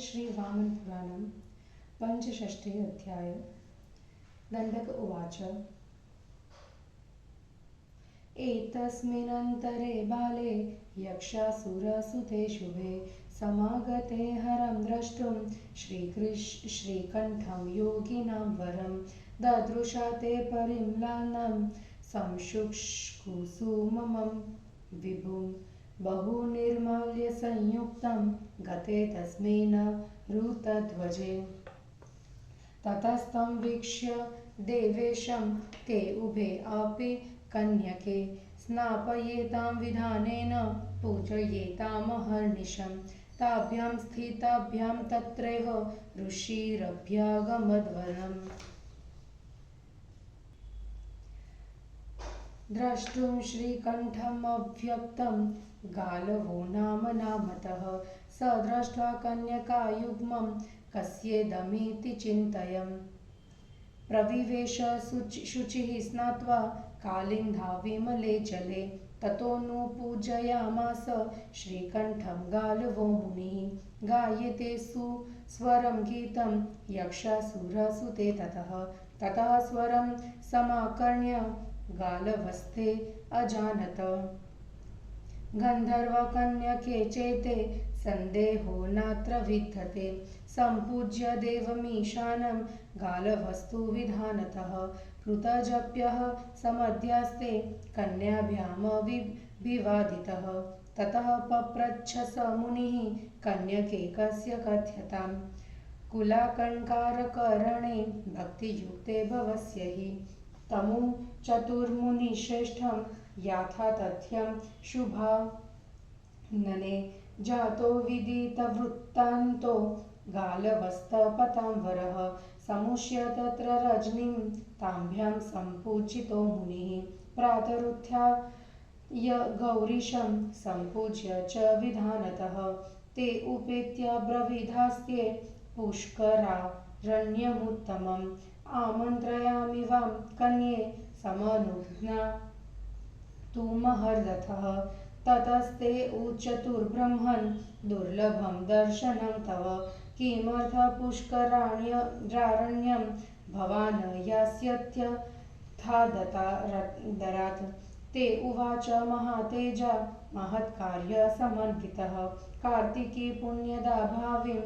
श्रीवामनपुराणं पञ्चषष्ठे अध्याय। दण्डक उवाच। एतस्मिन्नन्तरे बाले यक्षासुरसुते शुभे समागते हरं द्रष्टुं श्रीकण्ठं योगिनां वरं ददृशा ते परिम्लानं संशुष्कुसुमं विभुं बहुनिर्मल्य संयुक्तं गते तस्मिन् ऋतध्वजे। ततस्तं वीक्ष्य देवेशं ते उभे अपि कन्यके स्नापयेतां विधानेन पूजयेतामहर्निशं ताभ्यां स्थिताभ्यां तत्रैव ऋषिरभ्यागमद्वरम् द्रष्टुं श्रीकण्ठमव्यक्तं गालवो नामतः स दृष्ट्वा कन्यकायुग्मं कस्येदमिति चिन्तयन् प्रविवेश शुचिः स्नात्वा कालिन्धा विमले जले ततोऽनुपूजयामास श्रीकण्ठं गालवो मुनिः। गायते सुस्वरं गीतं यक्षासुरसुते ततः स्वरं समाकर्ण्य गालवस्ते अजानत गन्धर्वकन्यके चेते सन्देहो नात्र विद्यते सम्पूज्य देवमीशानं गालवस्तु विधानतः कृतजप्यः समध्यास्ते कन्याभ्यामविवादितः ततः पप्रच्छ स मुनिः कन्यके कस्य कथ्यतां कुलाकङ्कारकरणे भक्तियुक्ते भवस्य हि तमु चतुर्मुनिश्रेष्ठं याथा तथ्यं शुभानने जातो विदितवृत्तान्तो गालवस्तपतांवरः समुष्य तत्र रजनीं ताभ्यां सम्पूजितो मुनिः प्रातरुत्थाय गौरीशं सम्पूज्य च विधानतः ते उपेत्य ब्रवीधास्ते पुष्करारण्यमुत्तमम् आमन्त्रयामि वां कन्ये समनुज्ञातुमहर्दथः ततस्ते उच्चतुर्ब्रह्मन् दुर्लभं दर्शनं तव किमर्थ पुष्करारण्यं भवान् यास्यत्यथादरात् ते उवाच महातेजा महत्कार्यसमन्वितः कार्तिकी पुण्यदा भाविं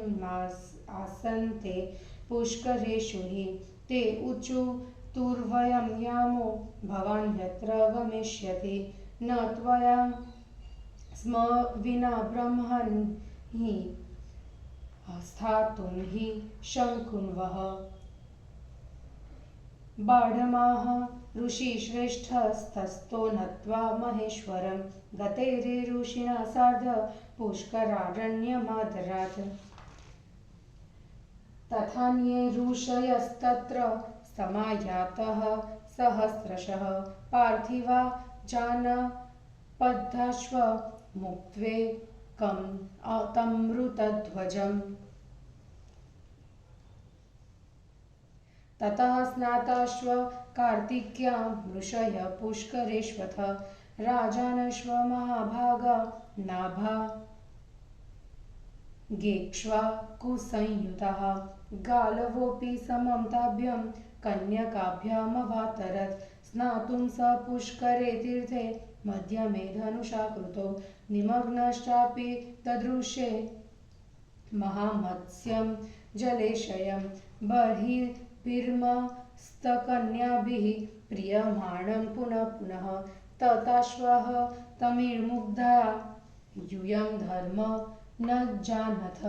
आसन्ते पुष्करेषु हि ते ऊचुर्वयं यामो भवान् यत्र गमिष्यति न त्वया स्म विना ब्रह्मणि स्थातुं हि शङ्कुन्वः बाढमाह ऋषिश्रेष्ठस्तस्थो नत्वा महेश्वरं गते रे ऋषिणा सार्ध पुष्करारण्यमादरात् तथान्ये ऋषयस्तत्र समायातः सहस्रशः पार्थिवा जानपदाश्व मुक्त्वेकं तमृतध्वजम् ततः स्नाताश्व कार्तिक्या ऋषय पुष्करेष्वथ राजानश्व महाभागा नाभा गेक्ष्वा कुसंयुतः गालवोऽपि समं ताभ्यां कन्यकाभ्यामवातरत् स्नातुं स पुष्करे तीर्थे मध्यमे धनुषा कृतो निमग्नश्चापि ददृशे महामत्स्यं जलेशयं बर्हिर्भिर्मस्तकन्याभिः प्रीयमाणं पुनः पुनः तताश्वः तमिर्मुग्धा यूयं धर्म न जानथ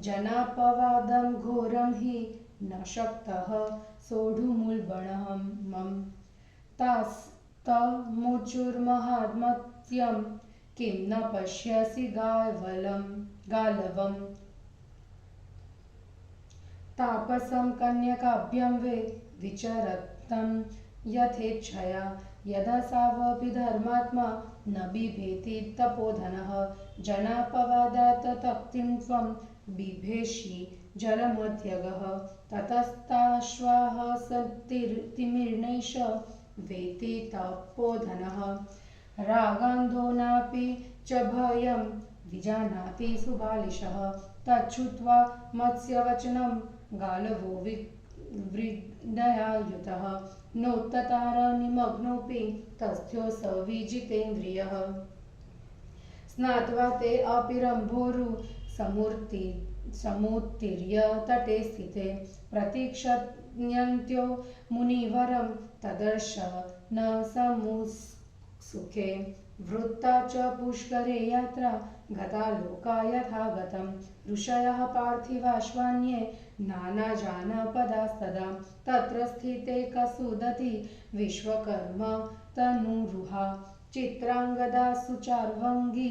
जनापवादं घोरं हि न शक्तः सोढुमुल्बणं तास्तमुचुर्महात्मत्यं किं न पश्यसि गालवम् तापसं कन्यकाभ्यां वे विचरतं यथेच्छया यदा सावपि धर्मात्मा न बिभेति तपोधनः जनापवादात् तक्तिं त्वं बिभेषि जलमध्यगः ततस्ताश्वाः तिमिर्नैष वेति तपोधनः रागान्धो नापि च भयं विजानाति सुबालिशः तच्छ्रुत्वा मत्स्यवचनं गालवो वृद्धया नोत्ततार निमग्नोऽपि तस्थ्यो स विजितेन्द्रियः स्नात्वा ते अपिरम्भोरु समुत्तीर्य तटे स्थिते प्रतीक्षन्त्यो मुनिवरं तदर्श न समुत्सुके वृत्ता च पुष्करे यात्रा गता लोका यथा गतं ऋषयः पार्थिवाश्वान्ये नानाजानपदास्तदा तत्र स्थिते कसुदति विश्वकर्म तनुरुहा चित्रांगदा सुचार्वङ्गी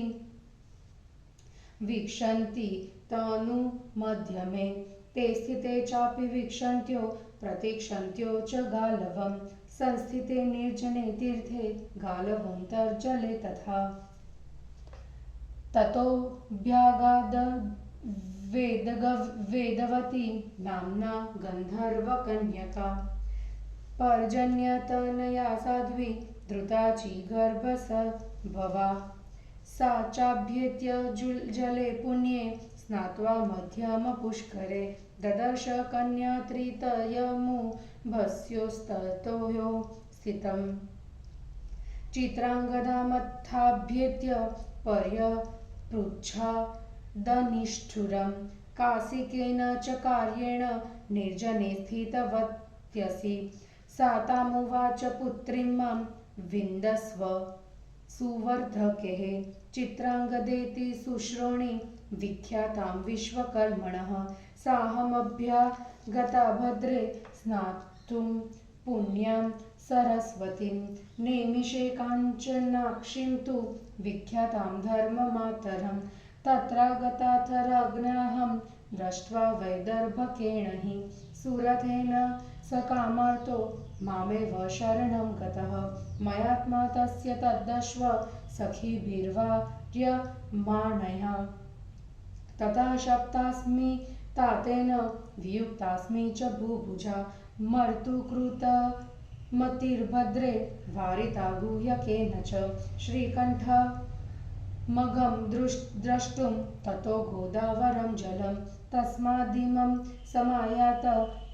वीक्षन्ति तनु मध्यमे ते स्थिते चापि वीक्षन्त्यो प्रतीक्षन्त्यो च गालवं संस्थिते निर्जने तीर्थे गालवोऽन्तर्जले तथा ततोऽभ्यागाद वेदवती नाम्ना गन्धर्वकन्यका पर्जन्यतनया साध्वी धृताची गर्भसभवा सा चाभ्येत्य जले पुण्ये स्नात्वा मध्यमपुष्करे ददर्श कन्यात्रितयमुभस्योस्ततो स्थितम् चित्रांगदामथाभ्येत्य पर्यपृच्छादनिष्ठुरं कासिकेन च कार्येण निर्जने स्थितवत्यसि सा तामुवाच पुत्रीं मां विन्दस्व सुवर्धकेः चित्रांगदेति शुश्रोणि विख्यातां विश्वकर्मणः साहमभ्यागता भद्रे स्नातुं पुण्यां सरस्वतीं नेमिषे काञ्चनाक्षीं तु विख्यातां धर्ममातरं तत्रागताथरग्नाहं दृष्ट्वा वैदर्भकेण हि सुरथेन सकामार्तो मामेव शरणं गतः मयात्मा तस्य तद्दश्व सखीभिर्वार्यमाणया ततः शप्तास्मि तातेन वियुक्तास्मि च भूभुजा मर्तुकृतमतिर्भद्रे वारिता गुह्यकेन च श्रीकण्ठमगं द्रष्टुं ततो गोदावरं जलं तस्मादिमं समायात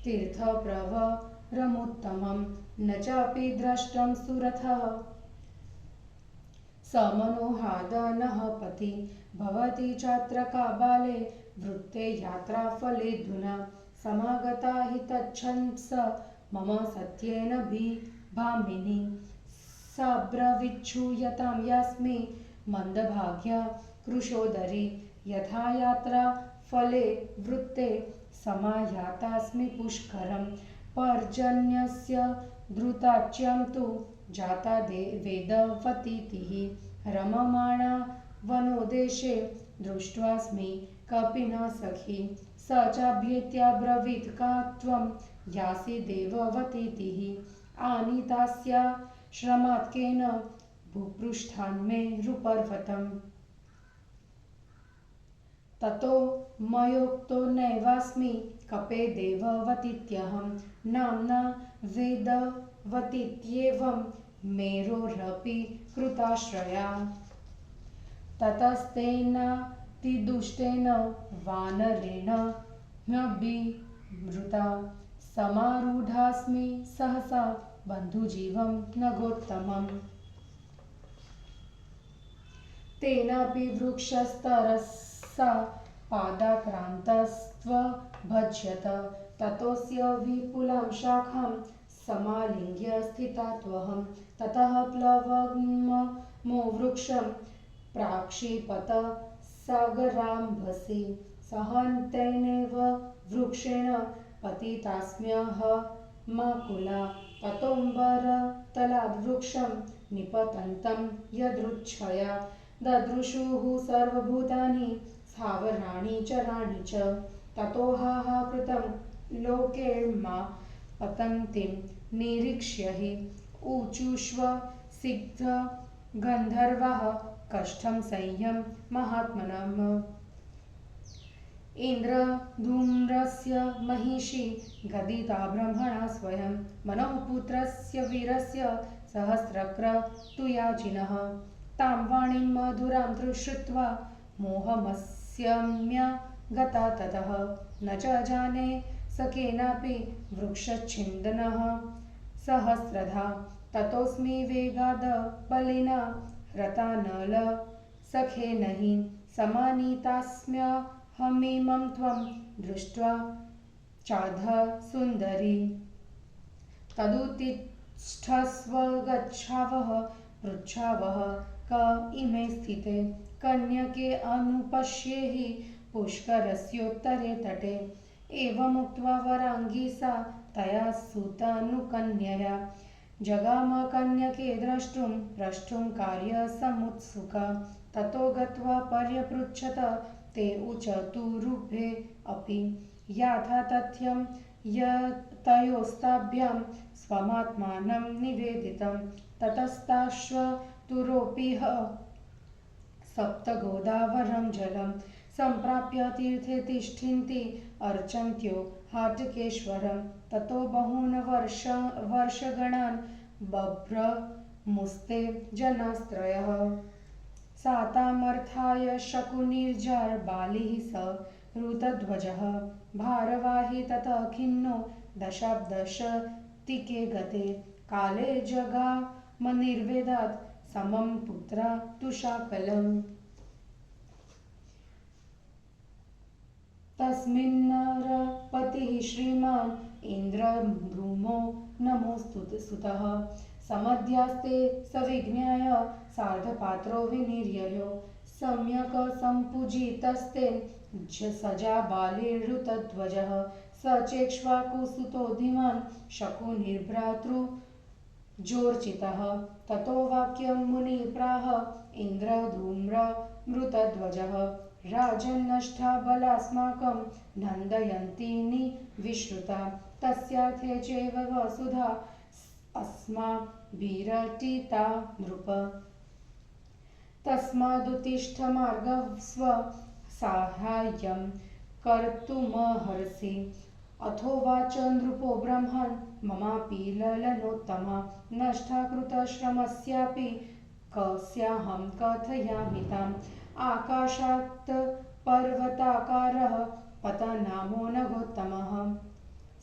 तीर्थप्रवरमुत्तमं न चापि दृष्टं सुरथः समनोहादनः पति भवति चात्र काबाले वृत्ते यात्राफलेऽधुना समागता हि तच्छंस मम सत्येन भामिनी साब्रवीच्छूयतां यास्मि मन्दभाग्या कृशोदरी यथा यात्रा फले वृत्ते समायातास्मि पुष्करं पर्जन्यस्य धृताच्यं तु जाता वेदवतीतिः रममाणा वनोदेशे दृष्ट्वास्मि कपिना सखी स चाभ्येत्याब्रवीत् का त्वं यासि देववतीतिः आनीतास्याश्रमात्केन भूपृष्ठान्मेरुपर्वतम् ततो मयोक्तो नैवास्मि कपे देववतीत्यहं नाम्ना वेदवतीत्येवं मेरोरपि कृताश्रया ततस्तेनातिदुष्टेन वानरेण ह्यभिमृता समारूढास्मि सहसा बन्धुजीवं नगोत्तमम् तेनापि वृक्षस्तरसा पादाक्रान्तस्त्वभज्यत ततोऽस्य विपुलां शाखां समालिङ्ग्य स्थिता त्वहं ततः प्लवगमो वृक्षं प्राक्षिपत सागराम्भसि सहन्तेनेव वृक्षेण पतितास्म्यहमाकुला ततोऽम्बरतलाद्वृक्षं निपतन्तं यदृच्छया ददृशुः सर्वभूतानि स्थावराणि चराणि च ततो हा कृतं लोकेर्मा पतन्तीं निरीक्ष्य हि ऊचुष्व सिद्ध गन्धर्वाः कष्टं सह्यं महात्मनम् इन्द्रधूम्रस्य महिषी गदिता ब्रह्मणा स्वयं मनोपुत्रस्य वीरस्य सहस्रक्रतुयाजिनः तां वाणीं मधुरां श्रुत्वा मोहमस्यम्य गता ततः न च जाने स केनापि वृक्षच्छिन्दनः सहस्रधा ततोऽस्मि वेगाद बलिना रतानल सखेन हि समानीतास्म्यहमिमं त्वं दृष्ट्वा चाध सुन्दरी तदुत्तिष्ठस्व गच्छावः पृच्छावः क इमे स्थिते कन्यके अनुपश्येहि पुष्करस्योत्तरे तटे एवमुक्त्वा वराङ्गी सा तया सुतानुकन्यया जगाम कन्यके द्रष्टुं कार्यसमुत्सुका ततो गत्वा पर्यपृच्छत ते उचतुरुभे अपि याथा तथ्यं यतयोस्ताभ्यां स्वमात्मानं निवेदितं ततस्ताश्वतुरोऽपिह सप्तगोदावरं जलं सम्प्राप्य तीर्थे तिष्ठन्ति अर्चन्त्यो हार्दिकेश्वरं ततो बहून् वर्षगणान् बभ्रमुस्ते जनास्त्रयः सातामर्थाय शकुनिर्जरबालिः स ऋतध्वजः भारवाही ततः खिन्नो दशाब्दशतिके गते काले जगामनिर्वेदात् समं पुत्रा तुषाकलम् तस्मिन्नरपतिः श्रीमान् इन्द्रद्रुमो नमोऽस्तु सुतः समध्यास्ते सविज्ञाय सार्धपात्रो विनिर्ययो सम्यक् सम्पूजितस्ते सजाबालिर्ऋतध्वजः स चेक्ष्वाकुसुतो धीमान् शकुनिर्भ्रातृजोर्चितः ततो वाक्यं मुनिप्राह इन्द्रधूम्रमृतध्वजः राजन्नष्टा बलास्माकं नन्दयन्ती निविश्रुता तस्यार्थे चैव वसुधा अस्माभिरटिता नृप तस्मादुत्तिष्ठ मार्गस्व साहाय्यं कर्तुमर्हसि अथोवाच नृपो ब्रह्मन् ममापि ललनोत्तमा नष्टा कृतश्रमस्यापि कस्याहं कथयामि ताम् आकाशात् पर्वताकारः पतनामो नगोत्तमः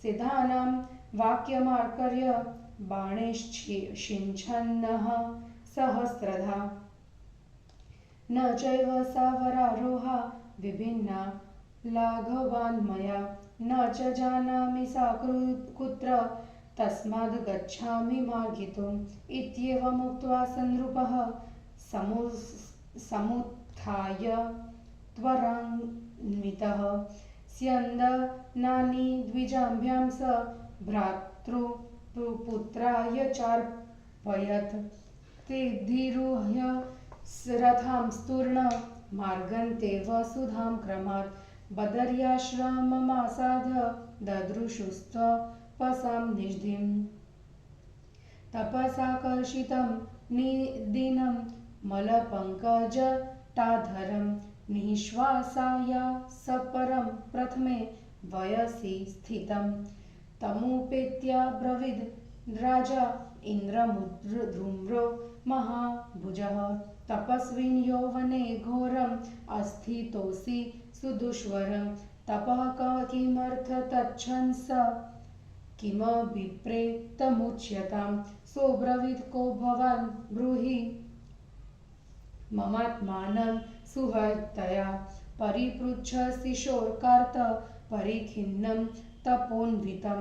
सिद्धानां वाक्यमार्कर्य बाणैश्छिञ्छन्नः सहस्रधा न चैव सा वरारोहा विभिन्ना लाघवान्मया न च जानामि सा कुत्र तस्माद् गच्छामि मार्गितुम् इत्येवमुक्त्वा सनृपः समुत्थाय त्वरान्वितः स्यन्दनानि द्विजाभ्यां स भ्रातृपुत्राय चार्पयत् तेऽधिरुह्य रथां स्तूर्ण मार्गन्ते वसुधां क्रमात् बदर्याश्रममासाद्य ददृशुस्तपसां निजधिम् तपसाकर्षितं निदिनं मलपङ्कजटाधरं निःश्वासाय सपरं प्रथमे वयसि स्थितं तमुपेत्याब्रवीद् राजा इन्द्रमुद्रुम्रो महाभुजः तपस्विन् यौवने घोरम् अस्थितोऽसि सुदुष्वरं तपः किमर्थ तच्छन् स किमभिप्रेतमुच्यतां सोऽब्रवीत् को भवान् ब्रूहि ममात्मानं सुहृदया परिपृच्छसि शोकार्त परिखिन्नं तपोन्वितं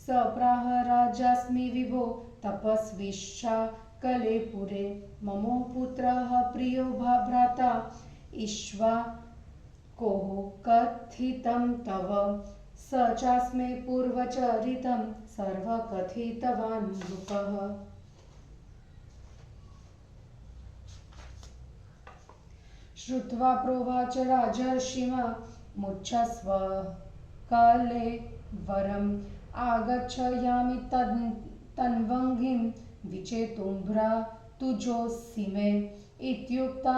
स प्राह राजास्मि विभो तपस्विश्चाकले पुरे ममो पुत्रः प्रियो भ्राता इक्ष्वाकोः कथितं तव स चास्मे पूर्वचरितं सर्वकथितवान् नृपः श्रुत्वा प्रोवाच राजर्षिमुच्छस्व काले वरम् आगच्छयामि तन्वङ्गिं विचेतुं भ्रातुजोऽसि मे इत्युक्ता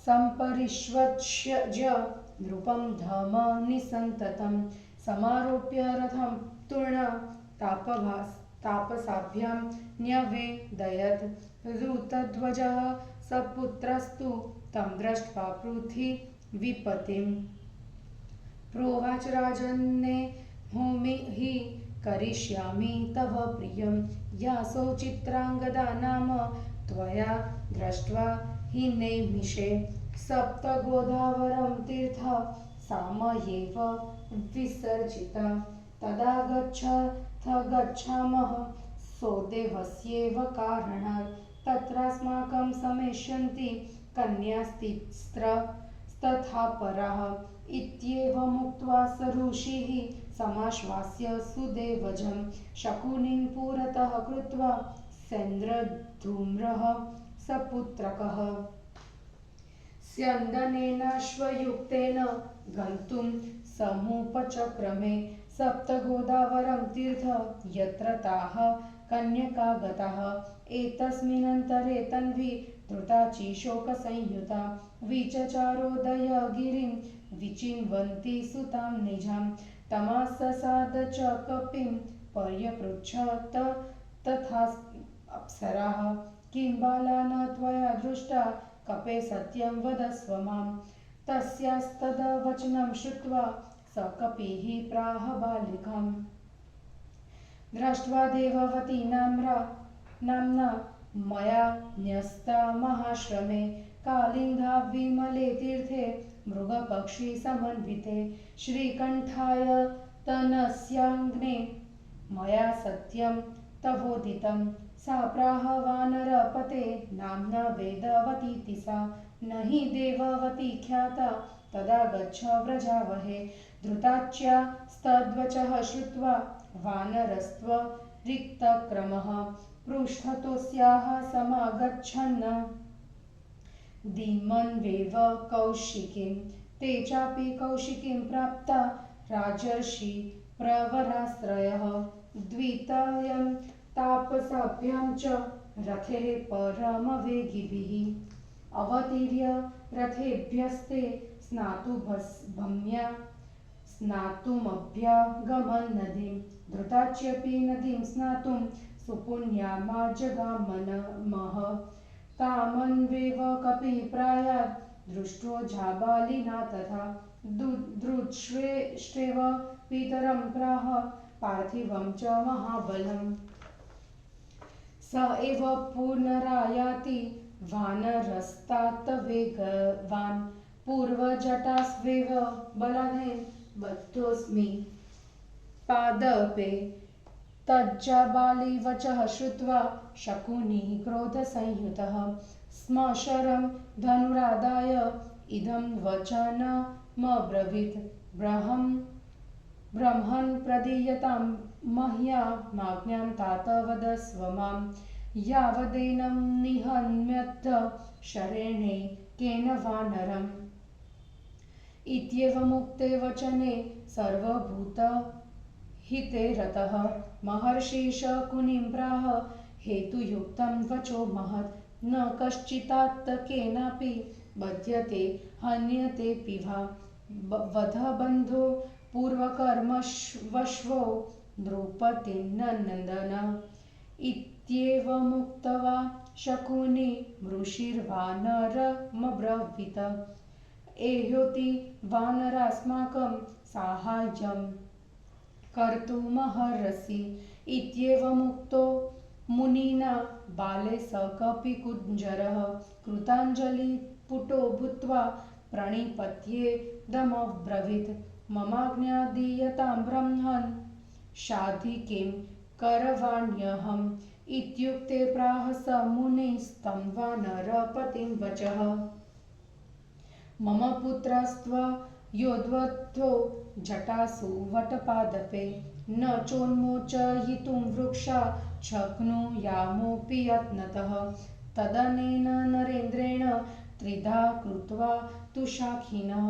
सम्परिष्वज्य नृपं धमनिसन्ततं समारोप्य रथं तुर्ण तापसाभ्यां न्यवेदयत् ऋतध्वजः सपुत्रस्तु तं दृष्ट्वा प्रोवाच राजन्ने होमि हि करिष्यामि तव प्रियं यासौ चित्राङ्गदा नाम त्वया दृष्ट्वा हि नैमिषे सप्त गोदावरं तीर्थ सामयेव विसर्जिता तदा गच्छामः सौदेवस्येव कारणात् तत्रास्माकं समेष्यन्ति कन्यास्तिस्रस्तथा पराः इत्येवमुक्त्वा स ऋषिः समाश्वास्य सुदेवजं शकुनीं पुरतः कृत्वा सेन्द्रधूम्रः सपुत्रकः स्यन्दनेनाश्वयुक्तेन गन्तुं समुपचक्रमे सप्तगोदावरं तीर्थ यत्र ताः कन्यका गताः एतस्मिन्नन्तरे तन्वी धृताची शोकसंयुता विचचारोदयगिरिं विचिन्वन्ती सुतां निजां तमाससाद च कपिं पर्यपृच्छत तथा अप्सराः किं बाला न त्वया दृष्टा कपे सत्यं वदस्व मां तस्यास्तद्वचनं श्रुत्वा स कपिः प्राह बालिकाम् दृष्ट्वा देववती नाम्ना मया न्यस्ता महाश्रमे कालिन्दा विमले तीर्थे मृगपक्षी समन्विते श्रीकण्ठाय तनस्याग्ने मया सत्यं तवोदितं सा प्राह वानरपते नाम्ना वेदवतीति सा न हि देववती ख्याता तदा गच्छ व्रजावहे धृताच्यास्तद्वचः श्रुत्वा वानरस्त्व रिक्तक्रमः पृष्ठतोऽस्याः समागच्छन् धीमन्वेव कौशिकीं ते चापि कौशिकीं प्राप्ता राजर्षि प्रवराश्रयः द्वितयं तापसाभ्यां च रथे परमवेगिभिः अवतीर्य रथेभ्यस्ते स्नातुमभ्यगमन् नदीं धृताच्यपि नदीं स्नातुं सुपुण्यामाजगामनमः तामन्वेव कपिप्रायात् दृष्टो जाबालिना तथा दृष्ट्वेव पितरं प्राह पार्थिवं च महाबलम् स एव पुनरायाति वानरस्तात् वेगवान् पूर्वजटास्वेव बलादेन बद्धोऽस्मि पादपे तज्जाबालिवचः श्रुत्वा शकुनिः क्रोधसंयुतः स्मशरं धनुरादाय इदं वचनमब्रवीत् ब्रह्मन् प्रदीयतां मह्यमाज्ञां तात वदस्व मां यावदेनं निहन्म्यथ शरेणेकेन वानरम् इत्येवमुक्ते वचने सर्वभूतहिते रतः महर्षि शकुनिं प्राह हेतुयुक्तं वचो महत् न कश्चित् केनापि बध्यते हन्यतेऽपि वा वधबन्धो पूर्वकर्मवशो नृपतिर्नन्दन इत्येवमुक्त्वा शकुनि ऋषिर्वानरमब्रवीत् एह्योति वानरास्माकं साहाय्यं कर्तुमर्हसि इत्येवमुक्तो मुनिना बाले स कपिकुञ्जरः कृताञ्जलिपुटो भूत्वा प्रणिपत्येदमब्रवीत् ममाज्ञा दीयतां ब्रह्मन् शाधिकीं करवाण्यहम् इत्युक्ते प्राह स मुनिस्तं वानरपतिं वचः मम पुत्रस्त्व योद्वत्तो जटासु वटपादपे न चोन्मोचयितुं वृक्षा शक्नुयामोऽपि यत्नतः तदनेन नरेन्द्रेण त्रिधा कृत्वा तु शाखिनः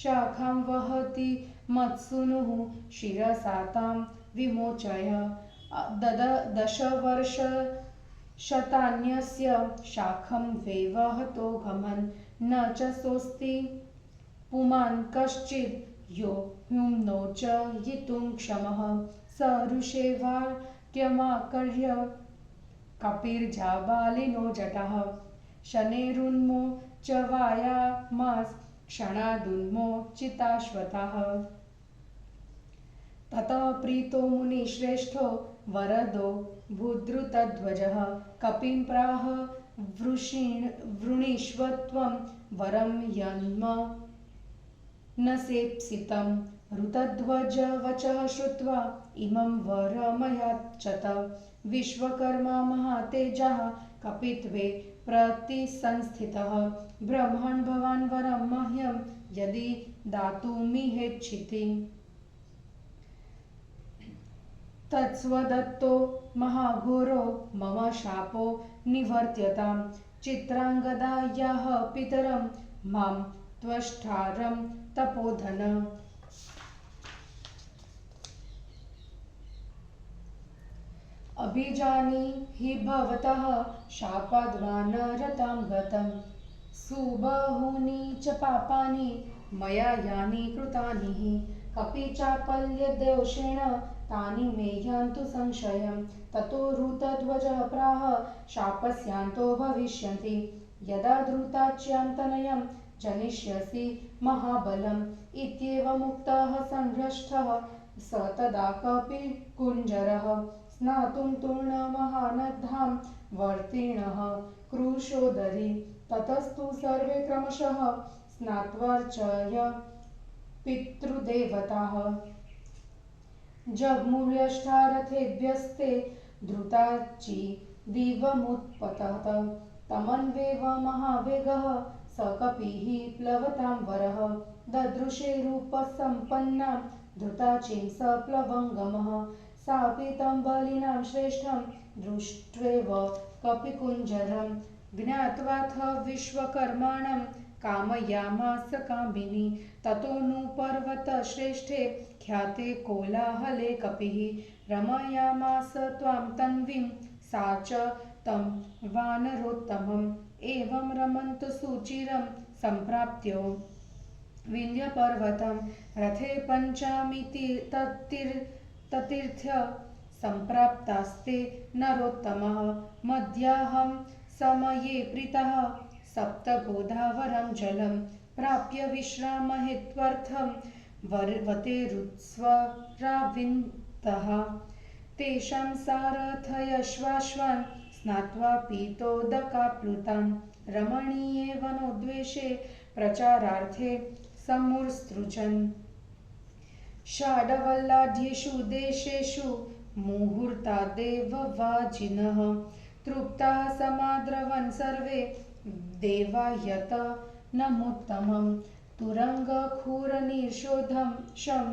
शाखां वहति मत्सूनुः शिरसा तां विमोचय दशवर्षशतान्यस्य शाखं वेवहतो गमन् न च सोऽस्ति पुमान् कश्चित् यो नोचयितुं क्षमः स ऋषेवाक्यमाकर्य कपिर्जाबालिनो जटः शनैरुन्मोचवायामास क्षणादुन्मोचिताश्वतः। ततः प्रीतो मुनिश्रेष्ठो वरदो भूद्रुतध्वजः कपिं प्राह वृणीष्व त्वं वरं यन्म न सेप्सितं। ऋतध्वज वचः श्रुत्वा इमं वरमयाचत। विश्वकर्मा महातेजः कपित्वे प्रतिसंस्थितः। ब्रह्मन् भवान् वरं मह्यं यदि दातुमिहेच्छति तत्स्वदत्तो महाघोरो मम शापो निवर्त्यताम्। चित्राङ्गदायाः पितरं मां त्वष्टारं तपोधन। अभिजानीहि भवतः शापाद्वानरतां गतं। सुबहूनि च पापानि मया यानि कृतानि हि। कपिचापल्यदोषेण तानि मे यान्तु संशयम्। ततो ऋतध्वजः प्राह शापस्यान्तो भविष्यन्ति। यदा धृताच्यन्तनयं जनिष्यसि महाबलम्। इत्येवमुक्तः संहृष्टः स तदा कपिकुञ्जरः स्नातुं तूर्णमहानद्धां वर्तिणः क्रुशोदरी। ततस्तु सर्वे क्रमशः स्नात्वार्चय पितृदेवताः। जग्मुर्यष्टारथेभ्यस्ते धृताची दिवमुत्पतत। तमन्वेव महावेगः स कपिः प्लवतां वरः। ददृशे रूपसम्पन्नां धृताचीं स प्लवङ्गमः। सापि तं बलिनां श्रेष्ठं दृष्ट्वेव कपिकुञ्जरं ज्ञात्वाथ विश्वकर्माणं कामयामास कामिनी। ततो नु पर्वतश्रेष्ठे ख्याते कोलाहले कपिः रमयामास त्वां तन्वीं सा च तं वानरोत्तमम्। एवं रमन्तु सुचिरं सम्प्राप्त्यो विन्ध्यपर्वतं रथे पञ्चामी ततीर्थ सम्प्राप्तास्ते नरोत्तमः। मध्याह्न समये प्रीतः सप्तगोदावरं जलं प्राप्य विश्रामहेत्वर्थं वर्वतेरुत्स्वराविन्तः। तेषां सारथयश्वाश्वान् स्नात्वा पीतोदकाप्लुतान् रमणीये वनोद्वेषे प्रचारार्थे समुत्सृजन्। षाडवल्लाढ्येषु देशेषु मुहूर्तादेव वाजिनः तृप्ताः समाद्रवन् सर्वे देवायत नमुत्तमम्। तुरङ्गखुरनिर्शोधं शं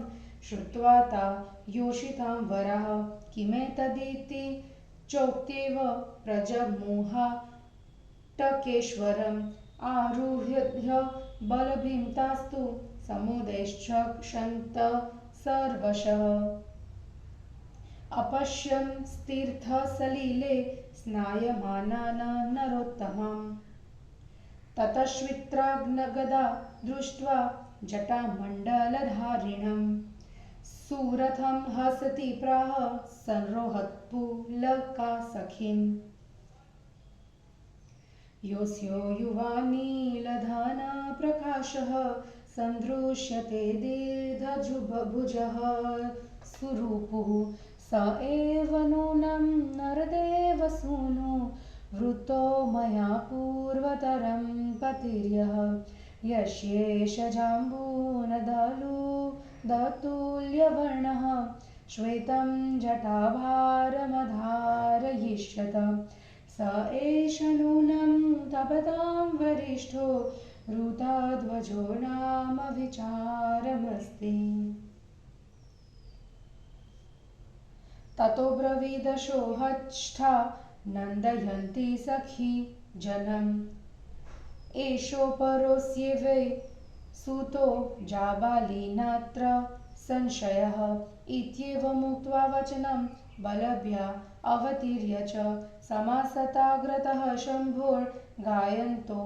श्रुत्वा ता योषितां वराः किमेतदिति चोक्त्येव प्रजग्मुहाटकेश्वरम्। आरुह्य बलभीं तास्तु समुदैश्चक्षन्त सर्वशः। अपश्यन् तीर्थसलिले स्नायमानान् नरोत्तमाम्। ततश्वित्राग्नगदा दृष्ट्वा जटामण्डलधारिणं सुरथं हसति प्राह संरोहत्पुलका सखीम्। योऽस्यो युवानीलधाना प्रकाशः सन्दृश्यते दीर्घभुजः सुरूपुः। स एव नूनं नरदेवसूनो वृतो मया पूर्वतरं पतिर्यः। यस्येष जाम्बूनदतुल्यवर्णः श्वेतं जटाभारमधारयिष्यत। स एष नूनं तपतां वरिष्ठो ऋतध्वजो नाम विचारमस्ति। ततो ब्रवीदशोहष्ठा नन्दयन्ती सखी जनम् एषोपरोऽस्य वै सुतो जाबालिनात्र संशयः। इत्येवमुक्त्वा वचनं बलभ्या अवतीर्य च समासताग्रतः शम्भोर्गायन्तो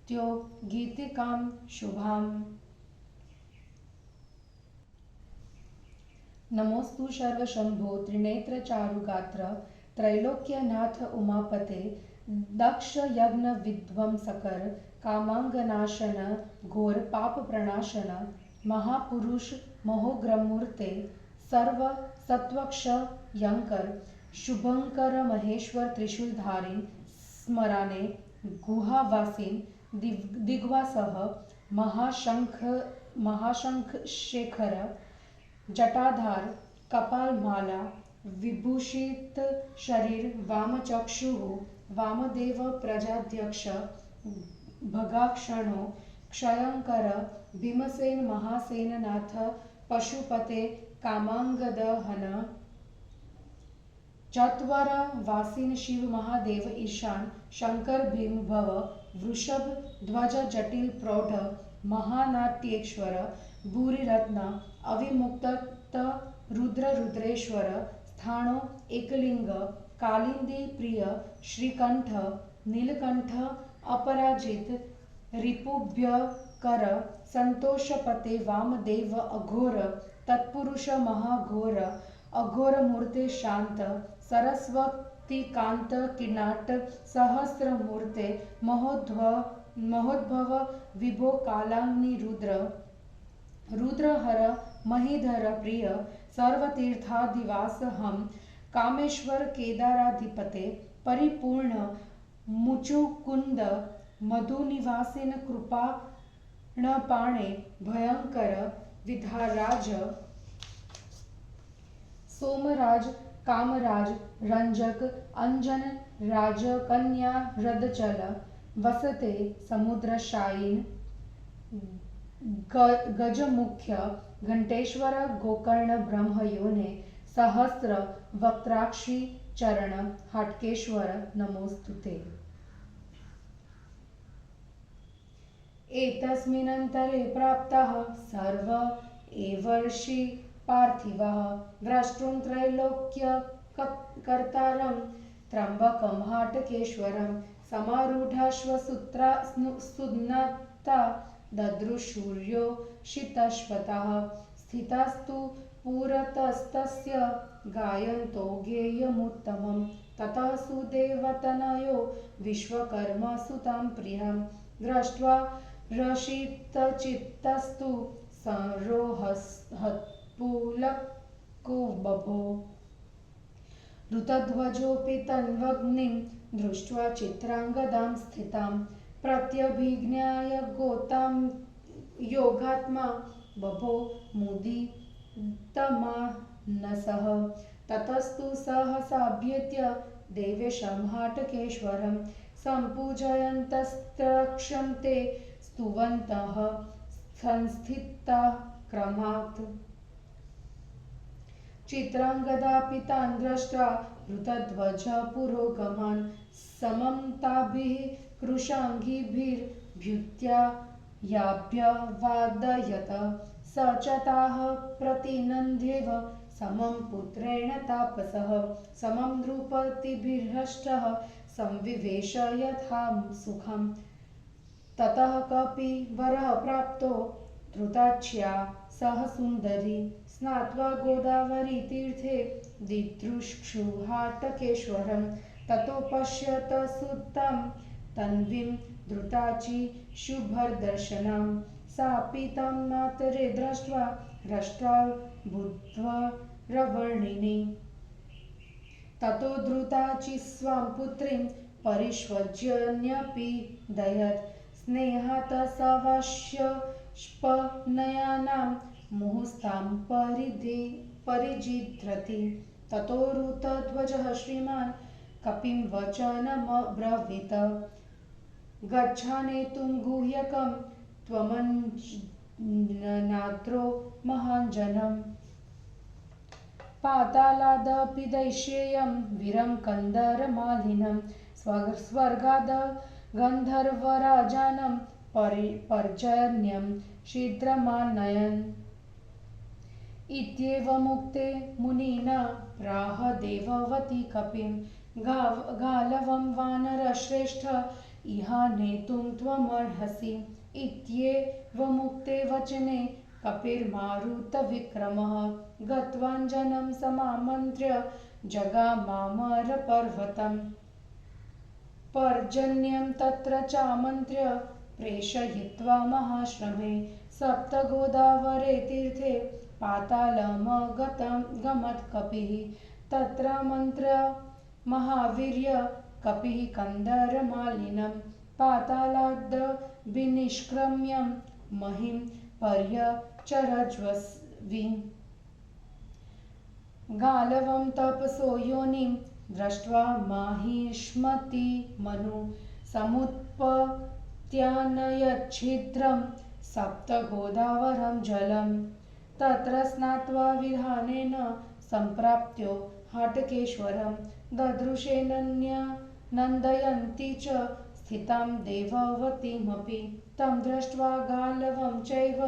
त्यो गीतिकां शुभाम्। नमोस्तु सर्वशम्भो त्रिनेत्र चारुगात्र त्रैलोक्यनाथ उमापते दक्ष यज्ञ विध्वंसकर कामांगनाशन घोर पाप प्रणाशन महापुरुष महोग्रमूर्ते सर्व सत्वक्ष यंकर शुभंकर महेश्वर त्रिशूलधारीन स्मराने गुहावासीन दिग्वासह महाशंख शेखर जटाधार कपालमाला विभूषित शरीर वामचक्षुः वामदेव प्रजाध्यक्ष भगाक्षणो क्षयंकर भीमसेन महासेननाथ पशुपते कामांगदहन चत्वर वासीन शिव महादेव ईशान शंकर भीम भव वृषभ ध्वज जटिल प्रौढ़ महानाट्येश्वर भूरिरत्न अविमुक्त रुद्र रुद्रेश्वर स्थाणो एकलिंग कालिंदी प्रिय श्रीकंठ नीलकंठ अपराजित रिपुभ्यकर संतोषपते वामदेव अघोर तत्पुरुष महाघोर अघोर मूर्ते शांत सरस्वती कांत किनाट सहस्र मूर्ते महोद्भव विभो कालाग्नि रुद्र रुद्रहर महीधर प्रिय सर्वतीर्थादिवास हम कामेश्वर केदाराधिपते परिपूर्ण मुचुकुंद मधुनिवासिन कृपाणपाणे भयंकर विधाराज सोमराज कामराज रंजक अंजन राज कन्या हृदचल वसते समुद्रशायीन गजमुख्य घंटेश्वर गोकर्ण ब्रह्मयोने सहस्र वक्त्राक्षी चरण हाटकेश्वर नमोस्तुते। एतस्मिन्नन्तरे प्राप्तः सर्व एवर्षि पार्थिवः द्रष्टुं त्रैलोक्यकर्तारं त्र्यम्बकं हाटकेश्वरं समारूढाश्वसून्नता ददृशूर्यो शितश्वतः स्थितस्तु पुरतस्तस्य गायन्तो गेयमुत्तमं ततः सुदेवतनयो विश्वकर्मा सुतं प्रियं दृष्ट्वा रसितचित्तस्तु संरोहत्पुलको बभो ऋतध्वजोऽपि तन्वग्निं दृष्ट्वा चित्राङ्गदां स्थितां प्रत्यभिज्ञाय गोतां योगात्मा बभो मुदितमानसः ततस्तु सहसाभ्येत्य देवेशं हाटकेश्वरं सम्पूजयन्तस्त्रक्षं ते स्तुवन्तः संस्थिता क्रमात् चित्राङ्गदापि तान् दृष्ट्वा ऋतध्वज पुरोगमान् समं ताभिः कृशाङ्गिभिर्भृत्या याभ्यवादयत स च ताः प्रतिनन्द्येव समं पुत्रेण तापसः समं नृपतिभिर्हष्टः संविवेश यथा सुखम् ततः कपिवरः प्राप्तो धृताक्ष्या सह सुन्दरी स्नात्वा गोदावरी तीर्थे दिदृक्षुहाटकेश्वरं ततो पश्यत सुतां तन्वीं धृताची शुभदर्शनां सापि तं मातरे दृष्ट्वा हृष्टा बुद्ध्वरवर्णिनी ततो धृताची स्वां पुत्रीं परिष्वज्यन्यपीडयत् स्नेहात् सवाश्यष्पनयनां मुहुस्तां परिजिध्रति ततो ऋतध्वजः श्रीमान् कपिं वचनमब्रवीत् गच्छानेतुं गुह्यकं त्वमन्नाद्रो महाञ्जनम् पातालादपि दैश्येयं वीरं कन्दरमालिनं स्वर्गाद गन्धर्वराजानं पर्जन्यं शीघ्रमानयन् इत्येवमुक्ते मुनिना प्राह देववती कपिं गालवं वानरश्रेष्ठ इह नेतुं त्वमर्हसि इत्येवमुक्ते वचने कपिर्मारुतविक्रमः गत्वाञ्जनं समामन्त्र्य जगामामरपर्वतं पर्जन्यं तत्र चामन्त्र्य प्रेषयित्वा महाश्रमे सप्तगोदावरे तीर्थे पातालमगमत्कपिः तत्र मन्त्र महावीर्य कपिः कन्दरमालिनं पातालाद् विनिष्क्रम्यं महिं पर्यचरज्वस्विन् गालवं तपसो योनिं दृष्ट्वा माहिष्मति मनु समुत्पत्यानयच्छिद्रं सप्तगोदावरं जलं तत्र स्नात्वा विधानेन सम्प्राप्त्यो हाटकेश्वरं ददृशेनन्दयन्ती च स्थितां देववतीमपि तं दृष्ट्वा गालवं चैव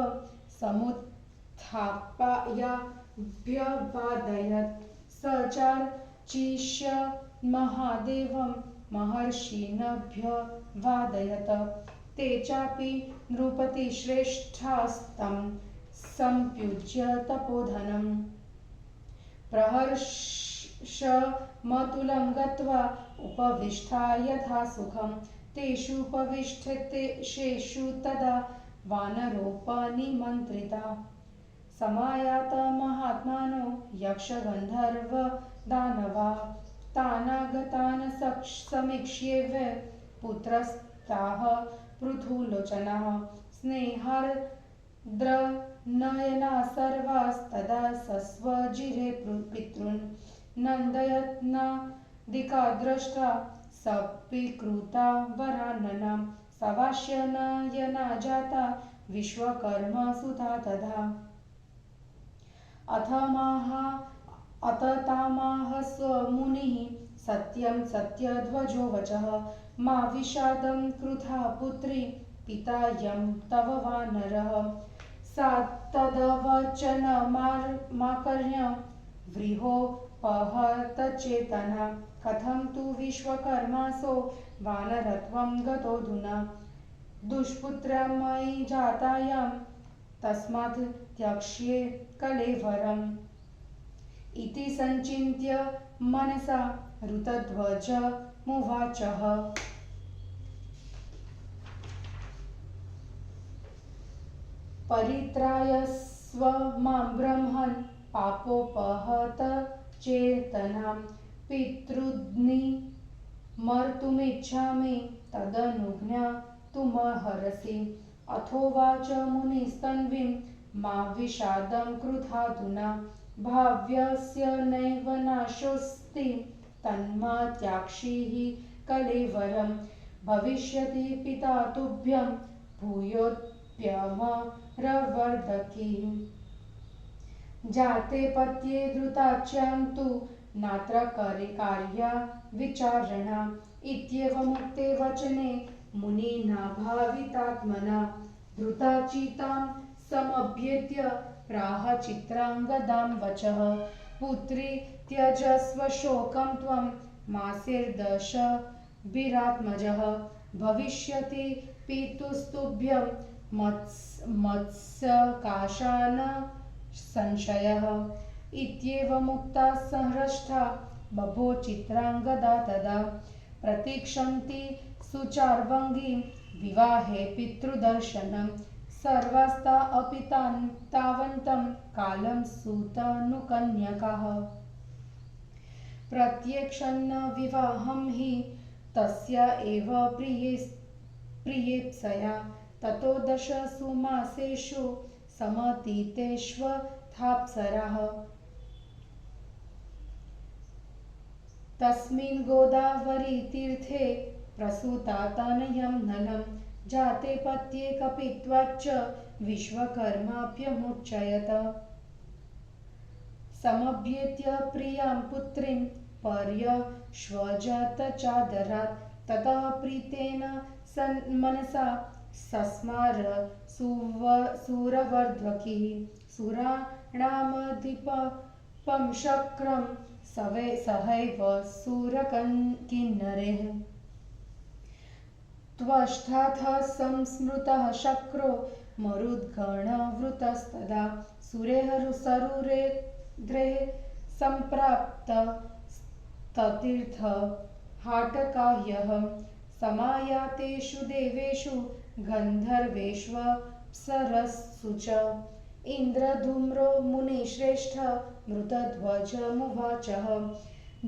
समुत्थाप्याभ्यवादयत् स चार्चिष्य महादेवं महर्षीनभ्यवादयत् ते चापि नृपतिश्रेष्ठास्तं सम्पूज्य तपोधनं प्रहर्षमतुलं गत्वा उपविष्टा यथा सुखं तेषुपविष्टेषु तदा वानरोपनिमन्त्रिता समायाता महात्मानो यक्षगन्धर्वदानवा तानागतान् समीक्ष्यैव पुत्रस्ताः पृथुलोचनाः स्नेहार्द्रनयना सर्वास्तदा सस्वजिरे पितॄन् नन्दयत्नादिका दृष्टा सपीकृता वरानना सवास्यनयना जाता विश्वकर्मसुता तथा अथ तामाह स्वमुनिः सत्यं सत्यध्वजो वचः मा विषादं कृथा पुत्री पितायं तव वानरः सा तदवचनमाकर्ण्य व्रीहोपहतचेतना कथं तु विश्वकर्मासो वानरत्वं गतोऽधुना दुष्पुत्र्यां मयि जातायां तस्मात् त्यक्ष्ये कलेवरम् इति संचिन्त्य मनसा ऋतध्वजमुवाचः परित्रायस्व मां ब्रह्मन् पापोपहत चेतनां पितृध्निमर्तुमिच्छामि तदनुज्ञातुमर्हसि अथोवाच मुनिस्तन्वीं मा विषादं कृथाधुना भाव्यस्य नैव नाशोऽस्ति तन्मा त्याक्षीः कलेवरं भविष्यति पिता तुभ्यं भूयोऽप्यमरवर्धकी जाते पत्ये धृताच्यां तु नात्र कार्या विचारणा इत्येवमुक्ते वचने मुनिना भावितात्मना धृताचितां समभ्येत्य प्राह चित्राङ्गदां वचः पुत्री त्यजस्व शोकं त्वं मासेर्दश विरात्मजः भविष्यति पितुस्तुभ्यं मत्सकाशान संशयः इत्येवमुक्ता सहृष्टा बभो चित्राङ्गदा तदा प्रतीक्षन्ति सुचार्वङ्गी विवाहे पितृदर्शनं सर्वास्ता अपि तावन्तं कालं सूतनुकन्यकाः प्रत्यक्षन्न विवाहं हि तस्य एव प्रियेप्सया ततो दशसु मासेषु समतीतेष्वथाप्सराः तस्मिन् गोदावरीतीर्थे प्रसूता तनयं नलं जाते पत्ये कपित्वाच्च विश्वकर्माभ्यमुच्चयत समभ्येत्य प्रियां पुत्रीं पर्यश्वजत चादरात् ततः प्रीतेन मनसा सस्मार सुरवर्ध्वकी सुराणामधिपं शक्रं सहैव सुरकिन्नरेः त्वष्टाथ संस्मृतः शक्रो मरुद्गणवृतस्तदा सुरेः सरुरेद्रेः सम्प्राप्तस्तीर्थ हाटकाह्यः समायातेषु देवेषु गन्धर्वेष्वप्सरस्सु च इन्द्रधूम्रो मुनिश्रेष्ठ मृतध्वजमुवाचः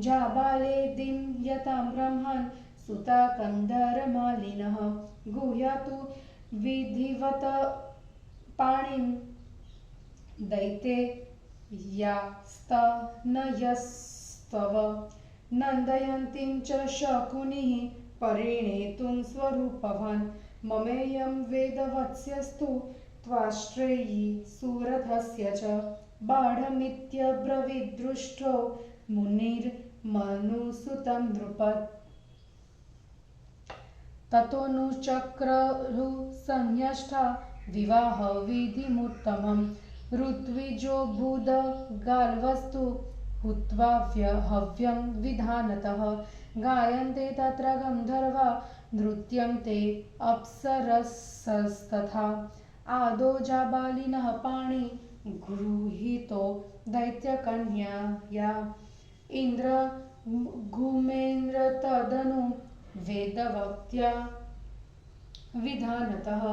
जाबालेदिं यतां ब्रह्मन् सुता कन्धरमालिनः गुह्यातु विधिवत पाणिं दैते यास्तनयस्तव नन्दयन्तीं च शकुनिः परिणेतुं स्वरूपवान् ममेयं वेदवत्स्यस्तु त्वाष्ट्रेयी सुरथस्य च बाढमित्यब्रवीद्दृष्टो मुनिर्मनुसुतं नृपत् ततोऽनुचक्ररुः संन्यष्टा विवाहविधिमुत्तमम् ऋत्विजो बुधगाल्वस्तु हुत्वा हव्यं विधानतः गायन्ते तत्र गन्धर्वा नृत्यं ते अप्सरसस्तथा आदौ जाबालिनः पाणि गृहीतो दैत्यकन्यया इन्द्रगुमेन्द्र तदनु वेदवक्त्या विधानतः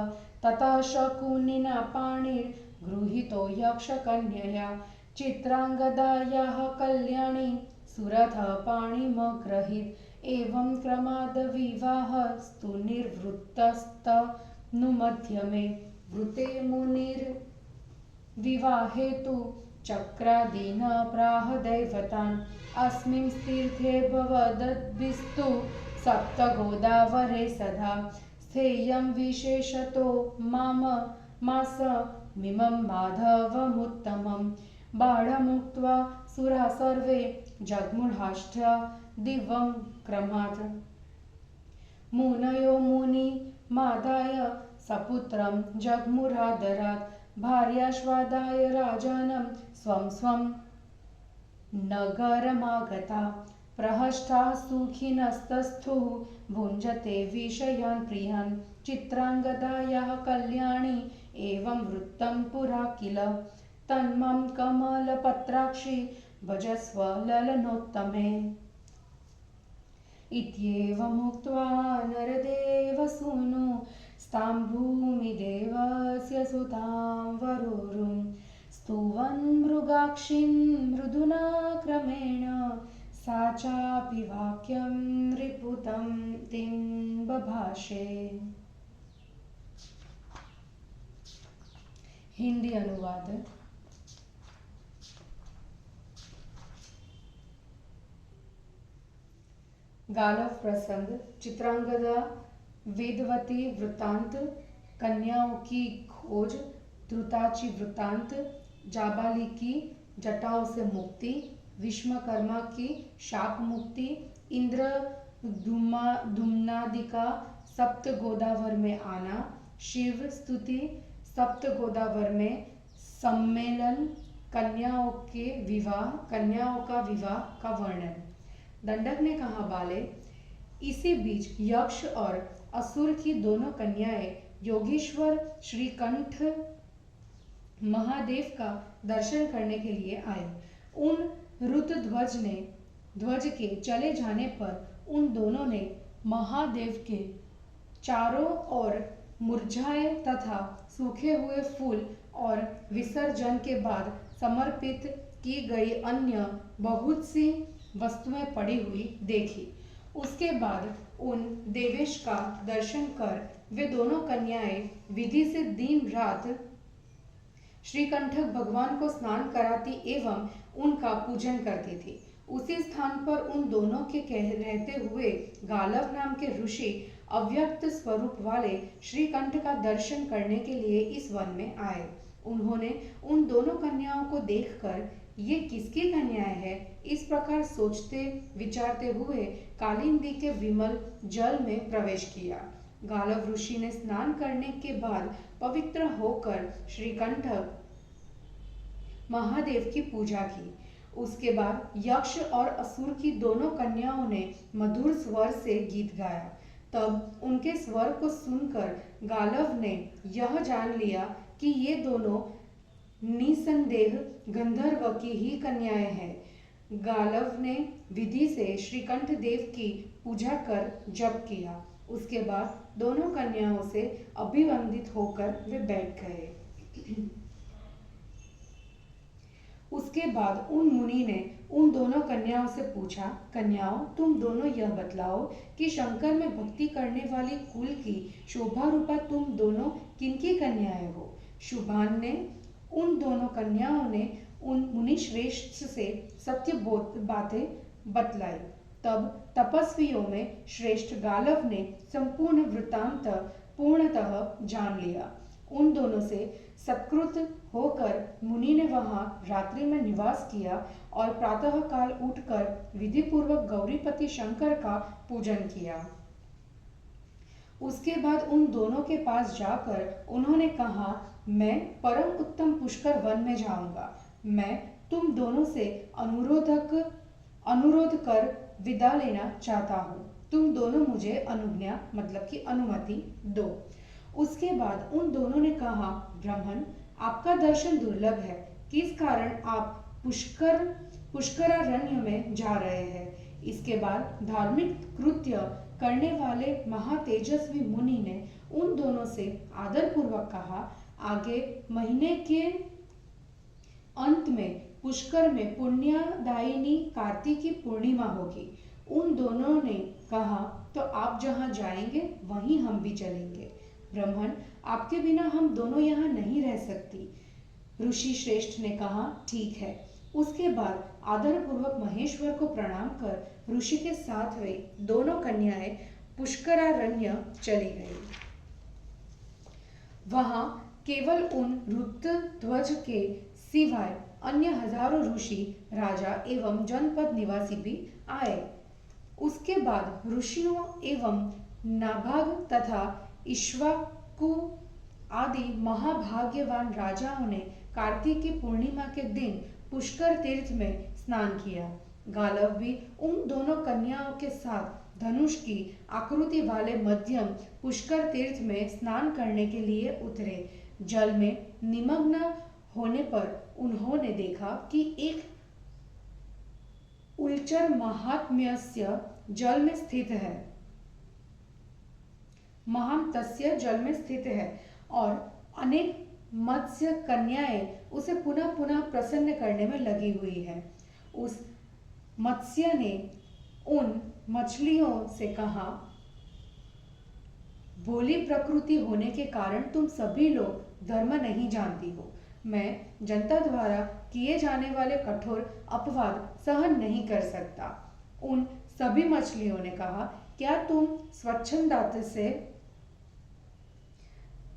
ततः शकुनिना पाणिर्गृहीतो यक्षकन्यया चित्राङ्गदायाः कल्याणी सुरथः पाणिमग्रहीत् एवं क्रमाद्विवाहस्तु निर्वृत्तस्तनुमध्यमे वृते मुनिर्विवाहेतु चक्रादीन प्राह दैवतान् अस्मिन् तीर्थे भवद्भिस्तु सप्त गोदावरे सदा स्थेयं विशेषतो मासमिमं माधवमुत्तमम् बाढमुक्त्वा सुरा सर्वे जग्मुढाष्ट दिवं क्रमात् मुनयो मुनिमादाय सपुत्रं जग्मुरादरात् भार्याश्वादाय राजानं स्वं स्वं नगरमागता प्रहष्टाः सुखिनस्तस्थुः भुञ्जते विषयान् प्रियान् चित्राङ्गदायाः कल्याणी एवं वृत्तं पुरा किल तन्मां कमलपत्राक्षि भजस्व ललनोत्तमे इत्येवमुक्त्वा नरदेवसूनु स्तां भूमिदेवस्य सुतां वरोरुं स्तुवन् मृगाक्षीं मृदुना क्रमेण सा चापि वाक्यं रिपुतं तिं बभाषे। हिंदी अनुवाद। गालव प्रसंग, चित्रांगदा, वेदवती वृत्तांत, कन्याओं की खोज, ध्रुताची वृत्तांत, जाबाली की जटाओं से मुक्ति, विश्वकर्मा की शाप मुक्ति, इंद्र धूम्नादि का सप्त गोदावर में आना, शिव स्तुति, सप्त गोदावर में सम्मेलन, कन्याओं का विवाह का वर्णन। दंडक ने कहा, बाले, इसी बीच यक्ष और असुर की दोनों कन्याएं योगीश्वर श्रीकंठ महादेव का दर्शन करने के लिए आए। उन ध्वज के चले जाने पर उन दोनों ने महादेव के चारों ओर मुरझाए तथा सूखे हुए फूल और विसर्जन के बाद समर्पित की गई अन्य बहुत सी वस्तुएं पड़ी हुई देखी। उसके बाद उन देवेश का दर्शन कर वे दोनों कन्याएं विधि से दिन रात श्रीकंठक भगवान को स्नान कराती एवं उनका पूजन करती थी। उसी स्थान पर उन दोनों के रहते हुए गालव नाम के ऋषि अव्यक्त स्वरूप वाले श्रीकंठ का दर्शन करने के लिए इस वन में आए। उन्होंने उन दोनों कन्याओं को देखकर ये किसकी कन्याएं हैं, इस प्रकार सोचते विचारते हुए कालिंदी के विमल जल में प्रवेश किया। गालव ऋषि ने स्नान करने के बाद पवित्र होकर श्रीकंठ महादेव की पूजा की। उसके बाद यक्ष और असुर की दोनों कन्याओं ने मधुर स्वर से गीत गाया। तब उनके स्वर को सुनकर गालव ने यह जान लिया कि ये दोनों निसंदेह गंधर्व की ही कन्याएं हैं। गालव ने विधि से श्रीकंठ देव की पूजा कर जप किया। उसके बाद दोनों कन्याओं से अभिवंदित होकर वे बैठ गए। उसके बाद उन मुनि ने उन दोनों कन्याओं से पूछा, कन्याओं, तुम दोनों यह बतलाओ कि शंकर में भक्ति करने वाली कुल की शोभा रूपा तुम दोनों किनकी कन्याएं हो। शुभान ने उन दोनों कन्याओं ने उन मुनि श्रेष्ठ से सत्य बातें बतलाई। तब तपस्वियों में श्रेष्ठ गालव ने संपूर्ण वृत्तांत पूर्णतः जान लिया। उन दोनों से सत्कृत होकर मुनि ने वहां रात्रि में निवास किया और प्रातः काल उठकर विधि पूर्वक गौरीपति शंकर का पूजन किया। उसके बाद उन दोनों के पास जाकर उन्होंने कहा, मैं परम उत्तम पुष्कर वन में जाऊंगा। मैं तुम दोनों से अनुरोध कर विदा लेना चाहता हूँ। तुम दोनों मुझे अनुज्ञा मतलब कि अनुमति दो। उसके बाद उन दोनों ने कहा, ब्राह्मण, आपका दर्शन दुर्लभ है, किस कारण आप पुष्करारण्य में जा रहे हैं। इसके बाद धार्मिक कृत्य करने वाले महातेजस्वी मुनि ने उन दोनों से आदर पूर्वक कहा, आगे महीने के अंत में पुष्कर में पुण्यदायिनी कार्तिकी पूर्णिमा होगी। उन दोनों ने कहा, तो आप जहां जाएंगे वहीं हम भी चलेंगे। ब्राह्मण, आपके बिना हम दोनों यहाँ नहीं रह सकती। ऋषि श्रेष्ठ ने कहा, ठीक है। उसके बाद आदर पूर्वक महेश्वर को प्रणाम कर ऋषि के साथ वे दोनों कन्याएं पुष्करारण्य चली गई। वहां केवल उन रुद्रध्वज के सिवाय अन्य हजारों ऋषि, राजा एवं जनपद निवासी भी आए। उसके बाद ऋषियों एवं नाभाग तथा इक्ष्वाकु आदि महाभाग्यवान राजाओं ने कार्तिकी पूर्णिमा के दिन पुष्कर तीर्थ में स्नान किया। गालव भी उन दोनों कन्याओं के साथ धनुष की आकृति वाले मध्यम पुष्कर तीर्थ में स्नान करने के लिए उतरे। जल में निमग्न होने पर उन्होंने देखा कि एक उल्चर महात्म्यस्य जल में स्थित है, महामतस्य जल में स्थित है और अनेक मत्स्य कन्याएं उसे पुनः पुनः प्रसन्न करने में लगी हुई है। उस मत्स्य ने उन मछलियों से कहा, भोली प्रकृति होने के कारण तुम सभी लोग धर्म नहीं जानती हो। मैं जनता द्वारा किए जाने वाले कठोर अपवाद सहन नहीं कर सकता। उन सभी मछलियों ने कहा, क्या तुम स्वच्छंदता से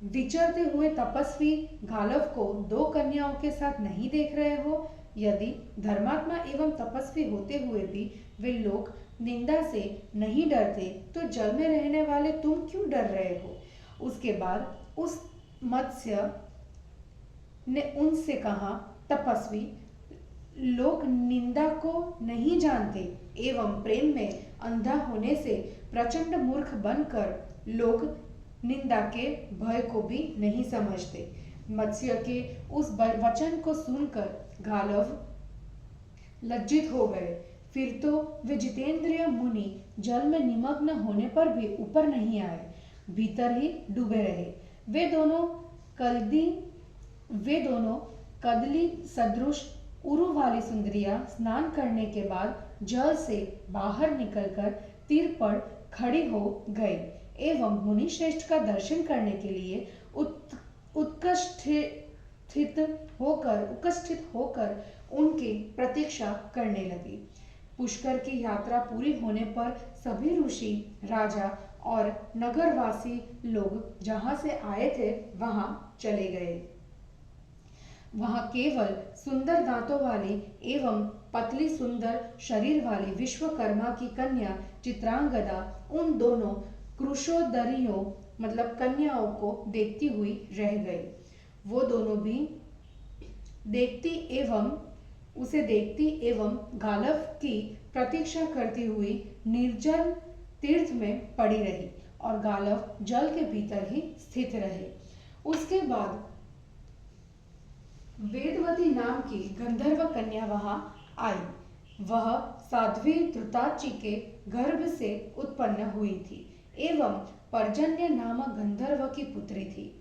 विचरते हुए तपस्वी गालव को दो कन्याओं के साथ नहीं देख रहे हो? यदि धर्मात्मा एवं तपस्वी होते हुए भी वे लोग निंदा से नहीं डरते तो जल में रहने वाले तुम क्यों डर रहे हो? उसके बाद उस मत्स्य ने उनसे कहा, तपस्वी लोग निंदा को नहीं जानते एवं प्रेम में अंधा होने से प्रचंड मूर्ख बनकर लोग निंदा के भय को भी नहीं समझते। मत्स्य के उस वचन को सुनकर गालव लज्जित हो गए। फिर तो वे जितेंद्रिय मुनि जल में निमग्न होने पर भी ऊपर नहीं आए, भीतर ही डूबे रहे। वे दोनों कदली सदृश उरु वाली सुंदरियां स्नान करने के बाद जल से बाहर निकलकर तीर पर खड़ी हो गई एवं मुनि श्रेष्ठ का दर्शन करने के लिए उपस्थित होकर उनकी प्रतीक्षा करने लगी। पुष्कर की यात्रा पूरी होने पर सभी ऋषि, राजा और नगरवासी लोग जहां से आए थे वहां चले गए। वहां केवल सुंदर दांतों वाली एवं पतली सुंदर शरीर वाली विश्वकर्मा की कन्या चित्रांगदा उन दोनों कृशोदरियों मतलब कन्याओं को देखती हुई रह गई। वो दोनों भी उसे देखती एवं गालव की प्रतीक्षा करती हुई निर्जन तीर्थ में पड़ी रही और गालव जल के भीतर ही स्थित रहे। उसके बाद वेदवती नाम की गंधर्व कन्या वहां आई। वह साध्वी धृताची के गर्भ से उत्पन्न हुई थी एवं पर्जन्य नामक गंधर्व की पुत्री थी।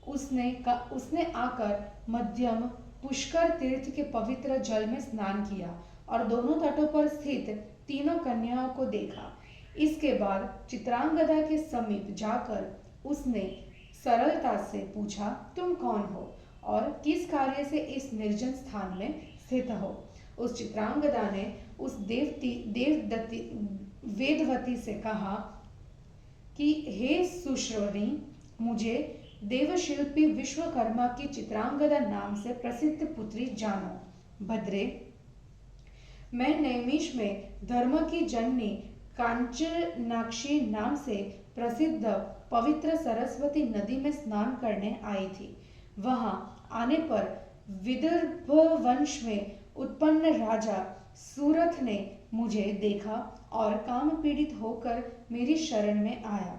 उसने आकर मध्यम पुष्कर तीर्थ के पवित्र जल में स्नान किया और दोनों तटों पर स्थित तीनों कन्याओं को देखा। इसके बाद चित्रांगदा के समीप जाकर उसने सरलता से पूछा, तुम कौन हो और किस कार्य से इस निर्जन स्थान में स्थित हो? उस चित्रांगदा ने उस वेदवती से कहा कि हे सुश्रवणी, मुझे देवशिल्पी विश्वकर्मा की चित्रांगदा नाम से प्रसिद्ध पुत्री जानो। भद्रे, मैं नैमिष में धर्म की जननी कांचनाक्षी नाम से प्रसिद्ध पवित्र सरस्वती नदी में स्नान करने आई थी। वहां आने पर विदर्भ वंश में उत्पन्न राजा सूरथ ने मुझे देखा और काम पीड़ित होकर मेरी शरण में आया।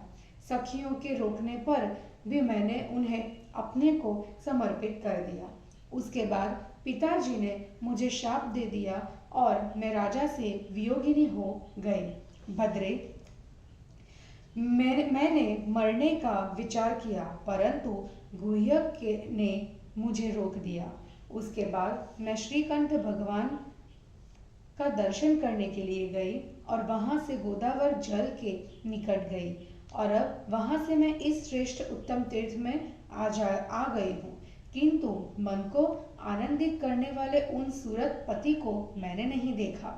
सखियों के रोकने पर भी मैंने उन्हें अपने को समर्पित कर दिया। उसके बाद पिताजी ने मुझे शाप दे दिया और मैं राजा से वियोगिनी हो गई। भद्रे, मैंने मरने का विचार किया, परंतु गुह्यक ने मुझे रोक दिया। उसके बाद मैं श्रीकंठ भगवान का दर्शन करने के लिए गई और वहां से गोदावर जल के निकट गई और अब वहां से मैं इस श्रेष्ठ उत्तम तीर्थ में आ गई हूँ। किंतु मन को आनंदित करने वाले उन सूरत पति को मैंने नहीं देखा।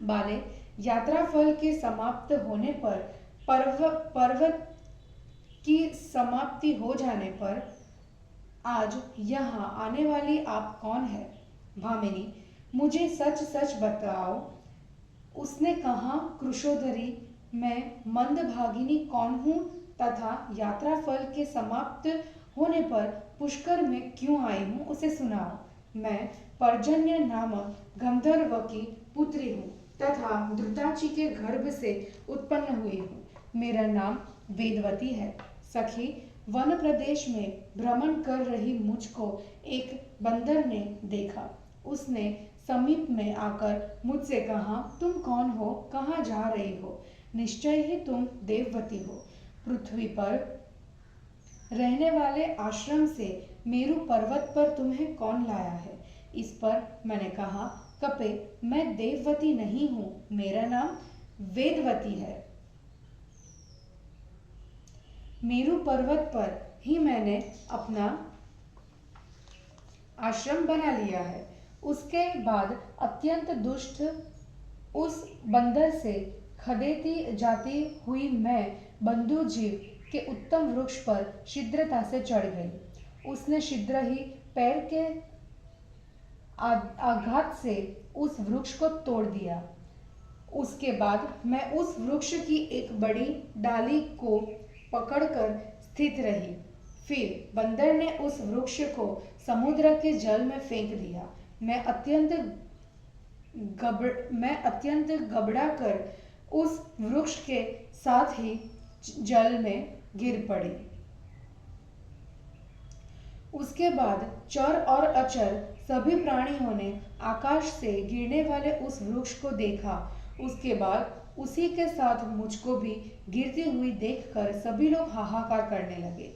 बाले, यात्रा फल के समाप्त होने पर पर्वत की समाप्ति हो जाने पर आज यहाँ आने वाली आप कौन है? भामिनी, मुझे सच सच बताओ। उसने कहा, कृशोधरी, मैं मंदभागिनी कौन हूँ तथा यात्रा फल के समाप्त होने पर पुष्कर में क्यों आई हूँ उसे सुनाओ। मैं पर्जन्य नामक गंधर्व की पुत्री हूँ तथा धृताची के गर्भ से उत्पन्न हुई हूँ। मेरा नाम वेदवती है। सखी, वन प्रदेश में भ्रमण कर रही मुझको एक बंदर ने देखा। उसने समीप में आकर मुझसे कहा, तुम कौन हो, कहाँ जा रही हो? निश्चय ही तुम देववती हो। पृथ्वी पर रहने वाले आश्रम से मेरु पर्वत पर तुम्हें कौन लाया है? इस पर मैंने कहा, कपे, मैं देववती नहीं हूँ, मेरा नाम वेदवती है। मेरु पर्वत पर ही मैंने अपना आश्रम बना लिया है। उसके बाद अत्यंत दुष्ट उस बंदर से खदेती जाती हुई मैं बंधुजीव के उत्तम वृक्ष पर शीघ्रता से चढ़ गई। उसने शीघ्र ही पैर के आघात से उस वृक्ष को तोड़ दिया। उसके बाद मैं उस वृक्ष की एक बड़ी डाली को पकड़कर स्थित रही। फिर बंदर ने उस वृक्ष को समुद्र के जल में फेंक दिया। मैं अत्यंत घबरा कर उस वृक्ष के साथ ही जल में गिर पड़ी। उसके बाद चर और अचर सभी प्राणियों ने आकाश से गिरने वाले उस वृक्ष को देखा। उसके बाद उसी के साथ मुझको भी गिरती हुई देखकर सभी लोग हाहाकार करने लगे।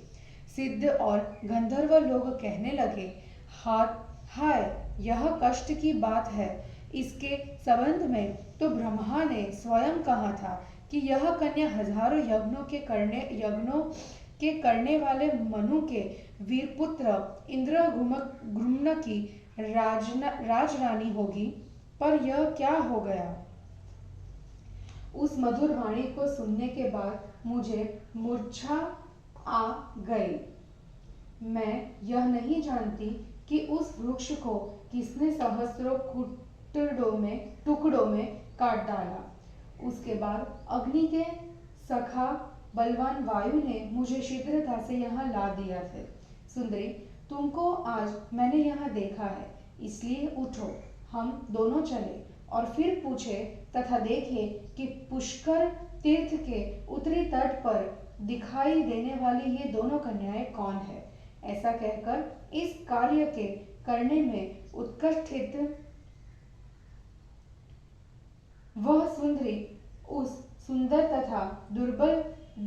सिद्ध और गंधर्व लोग कहने लगे, हाय, यह कष्ट की बात है। इसके संबंध में तो ब्रह्मा ने स्वयं कहा था कि यह कन्या हजारों यज्ञों के करने वाले मनु के वीरपुत्र इंद्रद्युम्न की राजरानी होगी, पर यह क्या हो गया? उस मधुर वाणी को सुनने के बाद मुझे मूर्छा आ गई। मैं यह नहीं जानती कि उस वृक्ष को किसने सहस्रों टुकड़ों में काट डाला। उसके बाद अग्नि के सखा बलवान वायु ने मुझे शीघ्रता से यहाँ ला दिया था। सुंदरी, तुमको आज मैंने यहाँ देखा है, इसलिए उठो, हम दोनों चले और फिर पूछे तथा देखे कि पुष्कर तीर्थ के उत्तरी तट पर दिखाई देने वाली ये दोनों कन्याएं कौन है। ऐसा कहकर इस कार्य के करने में उत्कृष्ट वह सुंदरी उस सुंदर तथा दुर्बल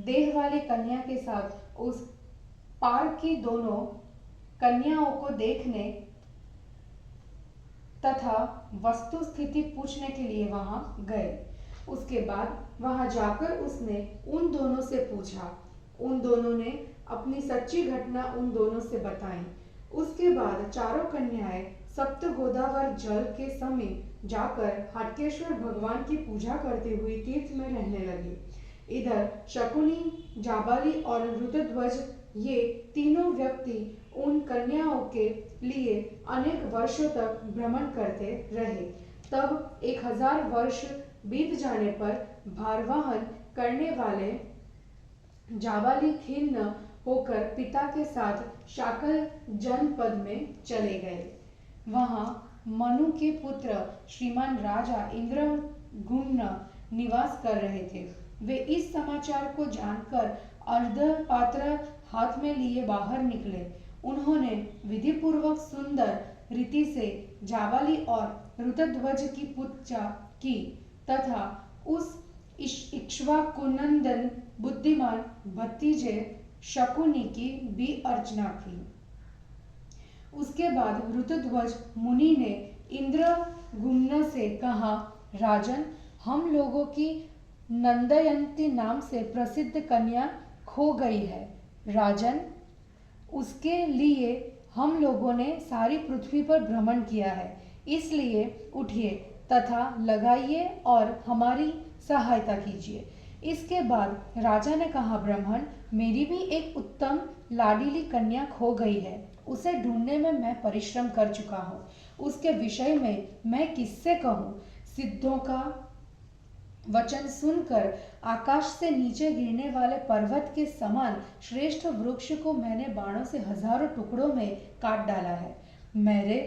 देह वाली कन्या के साथ उस पार की दोनों कन्याओं को देखने तथा वस्तु स्थिति पूछने के लिए वहां गए। उसके बाद वहां जाकर उसने उन दोनों से पूछा। उन दोनों ने अपनी सच्ची घटना उन दोनों से बताई। उसके बाद चारों कन्याएं सप्त गोदावर जल के समीप जाकर हाटकेश्वर भगवान की पूजा करते हुए तीर्थ में रहने लगी। इधर शकुनी, जाबाली और रुद्रध्वज ये तीनों व्यक्ति उन कन्याओं के लिए अनेक वर्षों तक भ्रमण करते रहे। तब 1000 वर्ष बीत जाने पर भारवाहन करने वाले जाबाली खिन्न होकर पिता के साथ शाकल जनपद में चले गए। वहां मनु के पुत्र श्रीमान राजा इंद्रगुम्न निवास कर रहे थे। वे इस समाचार को जानकर अर्धपात्र हाथ में लिए बाहर निकले। उन्होंने विधिपूर्वक सुंदर रीति से जाबाली और रुद्रध्वज की पूजा की तथा उस इक्ष्वाकुनंदन बुद्धिमान भतीजे शकुनी की भी अर्चना की। उसके बाद रुद्रध्वज मुनि ने इंद्रगुम्न से कहा, राजन, हम लोगों की नंदयंती नाम से प्रसिद्ध कन्या खो गई है। राजन, उसके लिए हम लोगों ने सारी पृथ्वी पर भ्रमण किया है, इसलिए उठिए तथा लगाइए और हमारी सहायता कीजिए। इसके बाद राजा ने कहा, ब्राह्मण, मेरी भी एक उत्तम लाडली कन्या खो गई है। उसे ढूंढने में मैं परिश्रम कर चुका हूँ। उसके विषय में मैं किससे कहूँ? सिद्धों का वचन सुनकर आकाश से नीचे गिरने वाले पर्वत के समान श्रेष्ठ वृक्ष को मैंने बाणों से हजारों टुकड़ों में काट डाला है। मेरे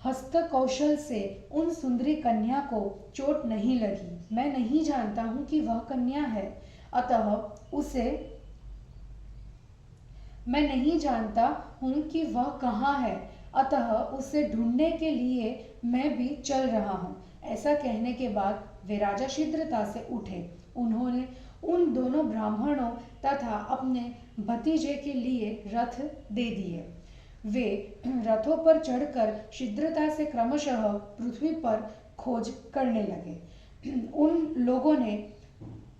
हस्त कौशल से उन सुंदरी कन्या को चोट नहीं लगी। मैं नहीं जानता हूं कि वह कन्या है, अतः उसे मैं नहीं जानता हूं कि वह कहाँ है, अतः उसे ढूंढने के लिए मैं भी चल रहा हूं। ऐसा कहने के बाद वे राजा शीघ्रता से उठे। उन्होंने उन दोनों ब्राह्मणों तथा अपने भतीजे के लिए रथ दे दिए। वे रथों पर चढ़कर शीघ्रता से क्रमशः पृथ्वी पर खोज करने लगे। उन लोगों ने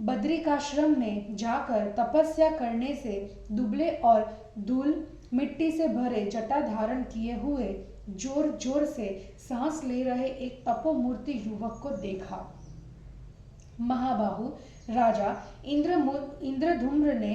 बद्रिकाश्रम में जाकर तपस्या करने से दुबले और धूल मिट्टी से भरे जटा धारण किए हुए जोर जोर से सांस ले रहे एक तपोमूर्ति युवक को देखा। महाबाहु राजा इंद्रधूम्र ने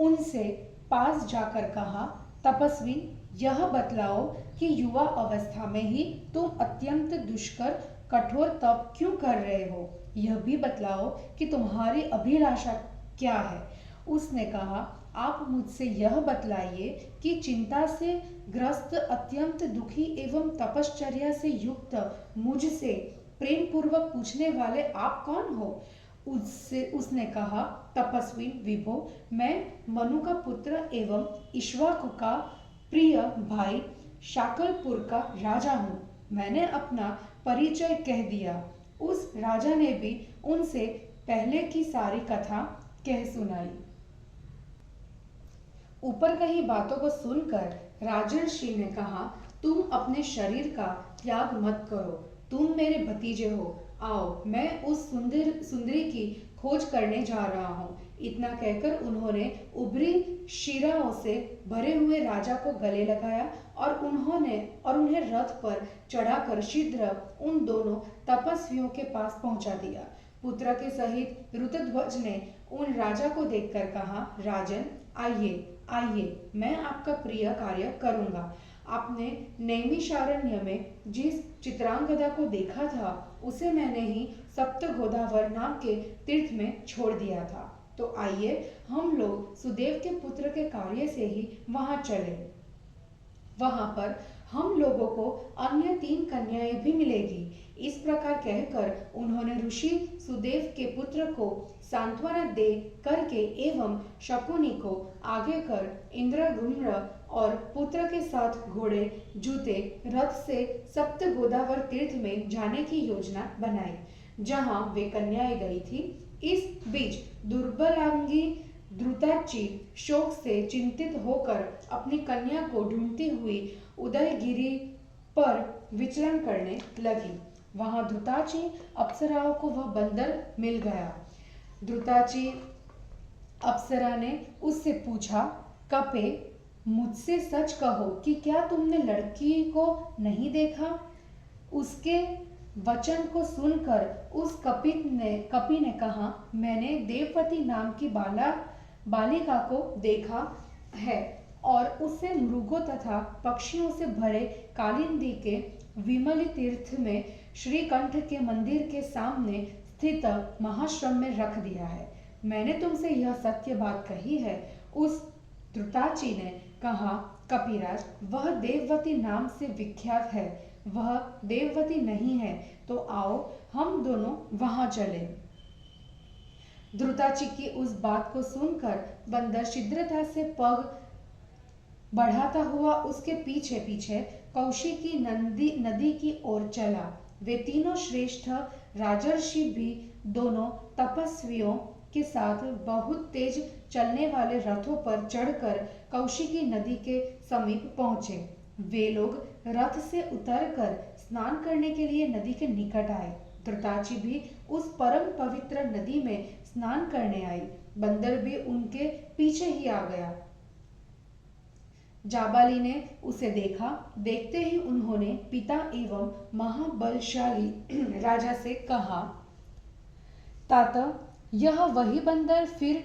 उनसे पास जाकर कहा, तपस्वी, यह बतलाओ कि युवा अवस्था में ही तुम अत्यंत दुष्कर कठोर तप क्यों कर रहे हो? यह भी बतलाओ कि तुम्हारी अभिलाषा क्या है? उसने कहा, आप मुझसे यह बतलाइए कि चिंता से ग्रस्त अत्यंत दुखी एवं तपश्चर्या से युक्त मुझसे प्रेम पूर्वक पूछने वाले आप कौन हो? उसने कहा, तपस्वी विभो, मैं मनु का पुत्र एवं इक्ष्वाकु का प्रिय भाई शाकलपुर का राजा हूँ। मैंने अपना परिचय कह दिया। उस राजा ने भी उनसे पहले की सारी कथा कह सुनाई। ऊपर कही बातों को सुनकर राजर्षि ने कहा, तुम अपने शरीर का त्याग मत करो। तुम मेरे भतीजे हो। आओ, मैं उस सुंदरी की खोज करने जा रहा हूँ। इतना कहकर उन्होंने उभरी शिराओं से भरे हुए राजा को गले लगाया और उन्हें रथ पर चढ़ाकर शीघ्र उन दोनों तपस्वियों के पास पहुंचा दिया। पुत्र के सहित रुद्रध्वज ने उन राजा को देखकर कहा, राजन, आइए आइए, मैं आपका प्रिय कार्य करूंगा। आपने नैमिषारण्य में जिस चित्रांगदा को देखा था, उसे मैंने ही सप्त गोदावर नाम के तीर्थ में छोड़ दिया था। तो आइए हम लोग सुदेव के पुत्र के कार्य से ही वहां चले। वहां पर हम लोगों को अन्य 3 कन्याएं भी मिलेगी। इस प्रकार कहकर उन्होंने ऋषि सुदेव के पुत्र को सांत्वना दे करके एवं शकुनी को आगे कर इंद्रगुम्न और पुत्र के साथ घोड़े जूते रथ से सप्त गोदावर तीर्थ में जाने की योजना बनाई, जहां वे कन्याएं गई थी। इस बीच दुर्बलांगी द्रुताची शोक से चिंतित होकर अपनी कन्या को ढूंढती हुई उदयगिरी पर विचरण करने लगी। वहां द्रुताची अप्सराओं को वह बंदर मिल गया। द्रुताची अप्सरा ने उससे पूछा, कपे, मुझसे सच कहो कि क्या तुमने लड़की को नहीं देखा? उसके वचन को सुनकर उस कपी ने कहा, मैंने देववती नाम की बालिका को देखा है और उसे मृगों तथा पक्षियों से भरे कालिंदी के विमल तीर्थ में श्रीकंठ के मंदिर के सामने स्थित महाश्रम में रख दिया है। मैंने तुमसे यह सत्य बात कही है। उस द्रुताची ने कहा, कपिराज, वह देववती नाम से विख्यात है। वह देववती नहीं है तो आओ हम दोनों वहां चलें। द्रुताची की उस बात को सुनकर बंदर शीघ्रता से पग बढ़ाता हुआ उसके पीछे पीछे कौशिकी नदी की ओर चला। वे तीनों श्रेष्ठ राजर्षि भी दोनों तपस्वियों के साथ बहुत तेज चलने वाले रथों पर चढ़कर कौशिकी नदी के समीप पहुंचे। वे लोग रथ से उतरकर स्नान करने के लिए नदी के निकट आए। द्रुताची भी उस परम पवित्र नदी में स्नान करने आई। बंदर भी उनके पीछे ही आ गया। जाबाली ने उसे देखा। देखते ही उन्होंने पिता एवं महाबलशाली राजा से कहा, ताता, यह वही बंदर फिर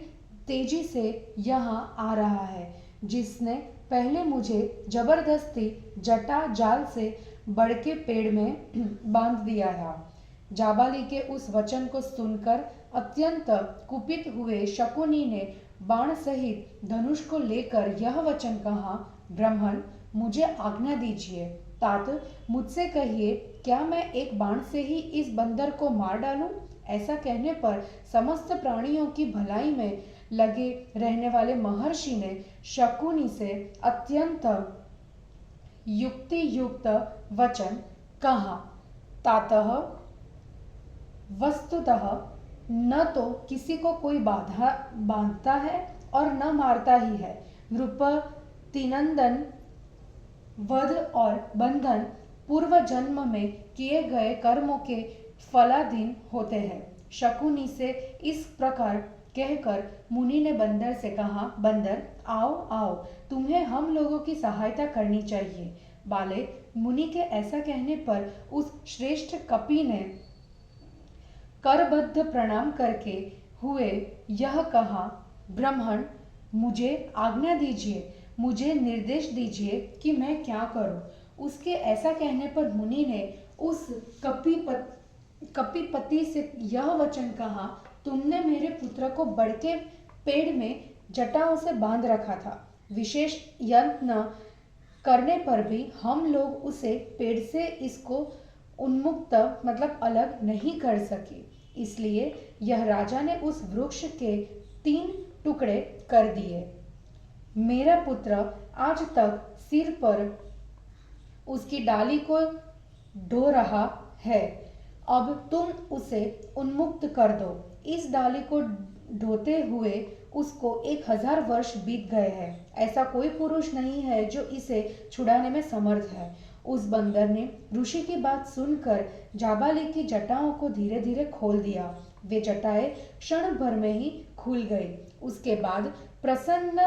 तेजी से यहाँ आ रहा है जिसने पहले मुझे जबरदस्ती जटा जाल से बड़के पेड़ में बांध दिया था। जाबाली के उस वचन को सुनकर अत्यंत कुपित हुए शकुनी ने बाण सहित धनुष को लेकर यह वचन कहा, ब्राह्मण, मुझे आज्ञा दीजिए। तात, मुझसे कहिए, क्या मैं एक बाण से ही इस बंदर को मार डालूं? ऐसा कहने पर समस्त प्राणियों की भलाई में लगे रहने वाले महर्षि ने शकुनी से अत्यंत युक्ति युक्त वचन कहा, तातः वस्तुतः न तो किसी को कोई बांधता है और न मारता ही है। नृपतिनंदन वध और बंधन पूर्व जन्म में किए गए कर्मों के फलाधीन होते हैं। शकुनी से इस प्रकार कहकर मुनि ने बंदर से कहा, बंदर, आओ आओ, तुम्हें हम लोगों की सहायता करनी चाहिए। बाले, मुनि के ऐसा कहने पर उस श्रेष्ठ कपि ने करबद्ध प्रणाम करके हुए यह कहा, ब्राह्मण, मुझे आज्ञा दीजिए, मुझे निर्देश दीजिए कि मैं क्या करूं। उसके ऐसा कहने पर मुनि ने उस कपिपति से यह वचन कहा, तुमने मेरे पुत्र को बड़के पेड़ में जटाओं से बांध रखा था। विशेष यत्न करने पर भी हम लोग उसे पेड़ से इसको उन्मुक्त मतलब अलग नहीं कर सके। इसलिए यह राजा ने उस वृक्ष के 3 टुकड़े कर दिए। मेरा पुत्र आज तक सिर पर उसकी डाली को ढो रहा है। अब तुम उसे उन्मुक्त कर दो। इस डाली को ढोते हुए उसको 1000 वर्ष बीत गए हैं। ऐसा कोई पुरुष नहीं है जो इसे छुड़ाने में समर्थ है। उस बंदर ने ऋषि की बात सुनकर जाबाली की जटाओं को धीरे धीरे खोल दिया। वे जटाएं क्षण भर में ही खुल गई। उसके बाद प्रसन्न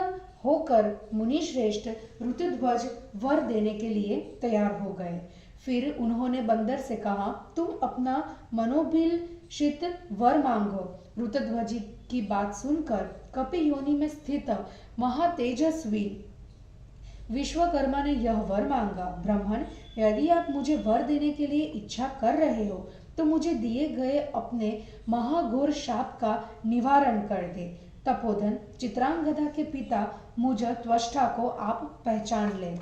होकर मुनि श्रेष्ठ ऋतुध्वज वर देने के लिए तैयार हो गए। फिर उन्होंने बंदर से कहा, तुम अपना मनोभिलषित वर मांगो। ऋतुध्वज की बात सुनकर कपि योनि में स्थित महातेजस्वी विश्वकर्मा ने यह वर मांगा, ब्राह्मण, यदि आप मुझे वर देने के लिए इच्छा कर रहे हो तो मुझे दिए गए अपने महाघोर शाप का निवारण कर दे। तपोधन, चित्रांगदा के पिता मुझ त्वष्टा को आप पहचान लें।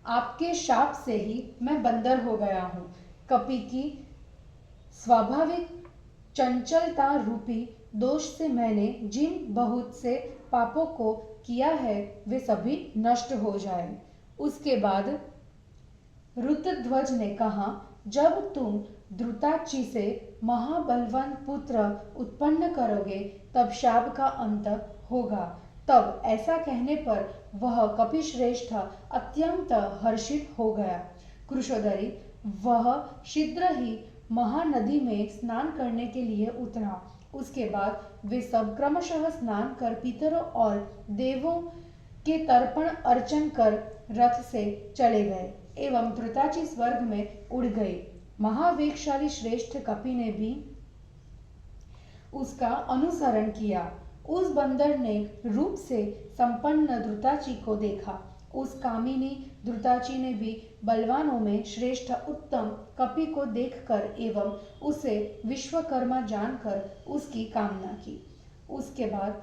आपके शाप से ही मैं बंदर हो गया हूँ। कपि की स्वाभाविक चंचलता रूपी दोष से मैंने जिन बहुत से पापों को किया है वे सभी नष्ट हो जाए। उसके बाद ऋतुध्वज ने कहा, जब तुम द्रुताची से महाबलवान पुत्र उत्पन्न करोगे तब शाप का अंत होगा। तब ऐसा कहने पर वह कपिश्रेष्ठ अत्यंत हर्षित हो गया। कृशोदरी वह शीघ्र ही महानदी में स्नान करने के लिए उतरा। उसके बाद वे सब क्रमशः स्नान कर पितरों और देवों के तर्पण अर्चन कर रथ से चले गए एवं धृताची स्वर्ग में उड़ गए। महावेगशाली श्रेष्ठ कपि ने भी उसका अनुसरण किया। उस बंदर ने रूप से संपन्न धृताची को देखा। उस कामिनी धृताची ने भी बलवानों में श्रेष्ठ उत्तम कपि को देखकर एवं उसे विश्वकर्मा जानकर उसकी कामना की। उसके बाद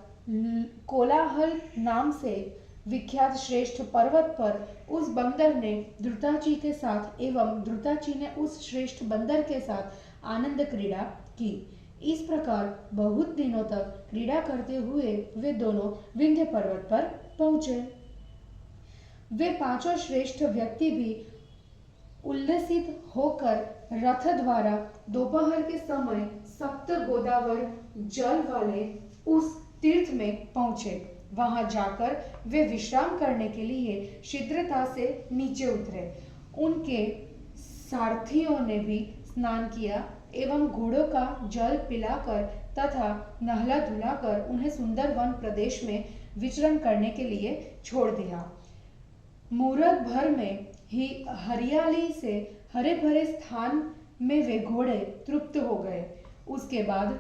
कोलाहल नाम से विख्यात श्रेष्ठ पर्वत पर उस बंदर ने धृताची के साथ एवं धृताची ने उस श्रेष्ठ बंदर के साथ आनंद क्रीड़ा की। इस प्रकार बहुत दिनों तक क्रीड़ा करते हुए वे दोनों विंध्य पर्वत पर पहुंचे। वे पांचों श्रेष्ठ व्यक्ति भी उल्लसित होकर रथ द्वारा दोपहर के समय सप्त गोदावर जल वाले उस तीर्थ में पहुंचे। वहां जाकर वे विश्राम करने के लिए शीघ्रता से नीचे उतरे। उनके सारथियों ने भी स्नान किया एवं घोड़ों का जल पिलाकर तथा नहला धुलाकर उन्हें सुंदर वन प्रदेश में विचरण करने के लिए छोड़ दिया। मुहूर्त भर में ही हरियाली से हरे भरे स्थान में वे घोड़े तृप्त हो गए। उसके बाद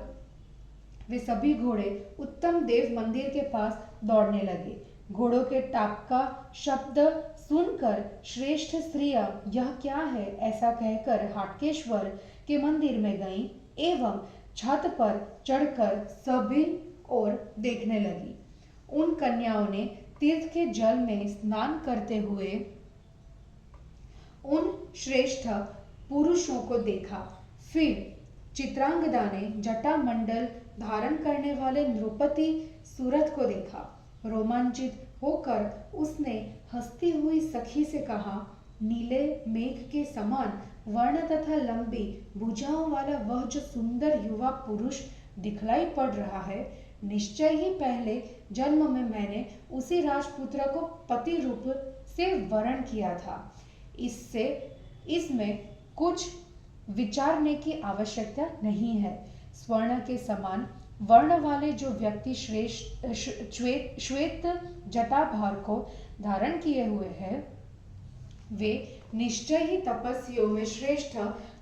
वे सभी घोड़े उत्तम देव मंदिर के पास दौड़ने लगे। घोड़ों के टाप का शब्द सुनकर श्रेष्ठ स्त्रियां यह क्या है ऐसा कहकर हाटकेश्वर के मंदिर में गईं एवं छत पर चढ़कर सभी ओर देखने लगी। उन कन्याओं ने तीर्थ के जल में स्नान करते हुए उन श्रेष्ठ पुरुषों को देखा। फिर चित्रांगदा ने जटा मंडल धारण करने वाले नृपति सूरत को देखा। रोमांचित होकर उसने हंसती हुई सखी से कहा, नीले मेघ के समान वर्ण तथा लंबी भुजाओं वाला वह जो सुंदर युवा पुरुष दिखलाई पड़ रहा है, निश्चय ही पहले जन्म में मैंने उसी राजपुत्र को पति रूप से वरण किया था। इसमें कुछ विचारने की आवश्यकता नहीं है। स्वर्ण के समान वर्ण वाले जो व्यक्ति श्वेत जटाभार को धारण किए हुए हैं, वे निश्चय ही तपस्वियों में श्रेष्ठ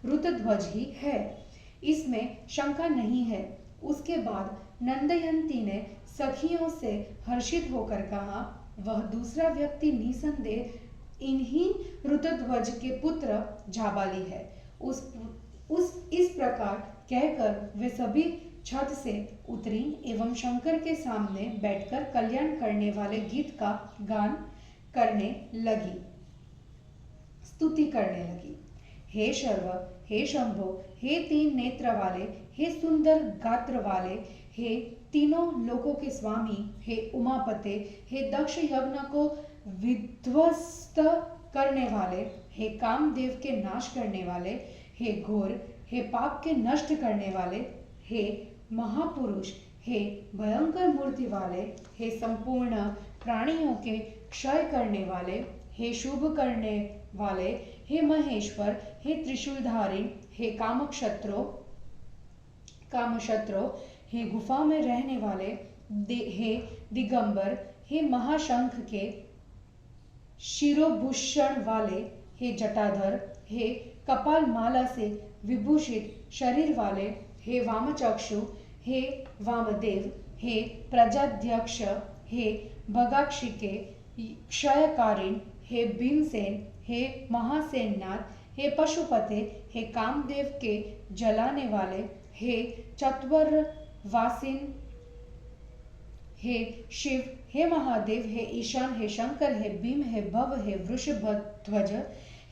ऋतध्वज ही है, इसमें शंका नहीं है। उसके बाद नंदयंती ने सखियों से हर्षित होकर कहा, वह दूसरा व्यक्ति निसंदेह इन्हीं ऋतध्वज के पुत्र जाबाली है। इस प्रकार कहकर वे सभी छत से उतरी एवं शंकर के सामने बैठकर कल्याण करने वाले गीत का गान करने लगी, स्तुति करने लगी। हे शर्व, हे शंभो, हे तीन नेत्र वाले, हे सुंदर गात्र वाले, हे तीनों लोकों के स्वामी, हे उमापते, हे दक्ष यज्ञ को विध्वस्त करने वाले, हे कामदेव के नाश करने वाले, हे घोर, हे पाप के नष्ट करने वाले, हे महापुरुष, हे भयंकर मूर्ति वाले, हे संपूर्ण प्राणियों के क्षय करने वाले, हे शुभ करने वाले, हे महेश्वर, हे त्रिशूलधारी, हे कामशत्रो, हे गुफा में रहने वाले, हे दिगंबर, हे महाशंख के शिरोभूषण वाले, हे जटाधर, हे कपाल माला से विभूषित शरीर वाले, हे वामचक्षु, हे वामदेव, हे प्रजाध्यक्ष, हे भगाक्षिके क्षयकारिण, हे भीमसेन, हे महासेननाथ, हे पशुपते, हे कामदेव के जलाने वाले, हे चत्वरवासिन, हे शिव, हे महादेव, हे ईशान, हे शंकर, हे भीम, हे भव, हे वृषभध्वज,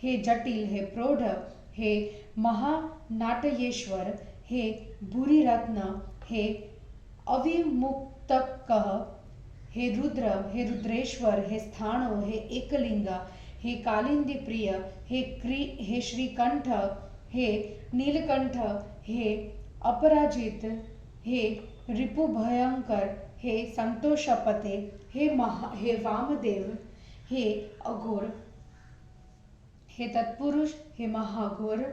हे जटिल, हे प्रौढ़, हे महानाटयेश्वर, हे भूरिरत्न, हे अविमुक्तकः, हे रुद्र, हे रुद्रेश्वर, हे स्थाणु, हे एकलिंगा, हे कालिंदी प्रिय, हे श्रीकंठ, हे नीलकंठ, हे अपराजित, हे रिपु भयंकर, हे संतोषपते, हे वामदेव, हे अघोर, हे तत्पुरुष, हे महाघोर,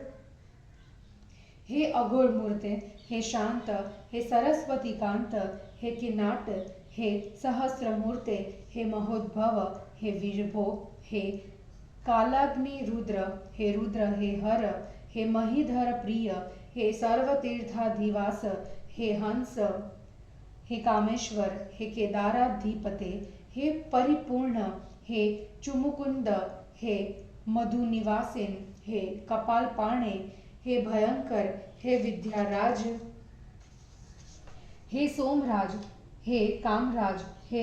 हे अघोर मूर्ते, हे शांत, हे सरस्वती कांत, हे किनाट, हे सहस्रमूर्ते, हे महोद्भव, हे वीरभो, हे कालाग्नि रुद्र, हे रुद्र, हे हर, हे महीधर प्रिय, हे सर्वतीर्थाधिवास, हे हंस, हे कामेश्वर, हे केदाराधिपते, हे परिपूर्ण, हे चुमुकुंद, हे मधुनिवासिन, हे कपालपाणे, हे भयंकर, हे विद्याराज, हे सोमराज, हे कामराज, हे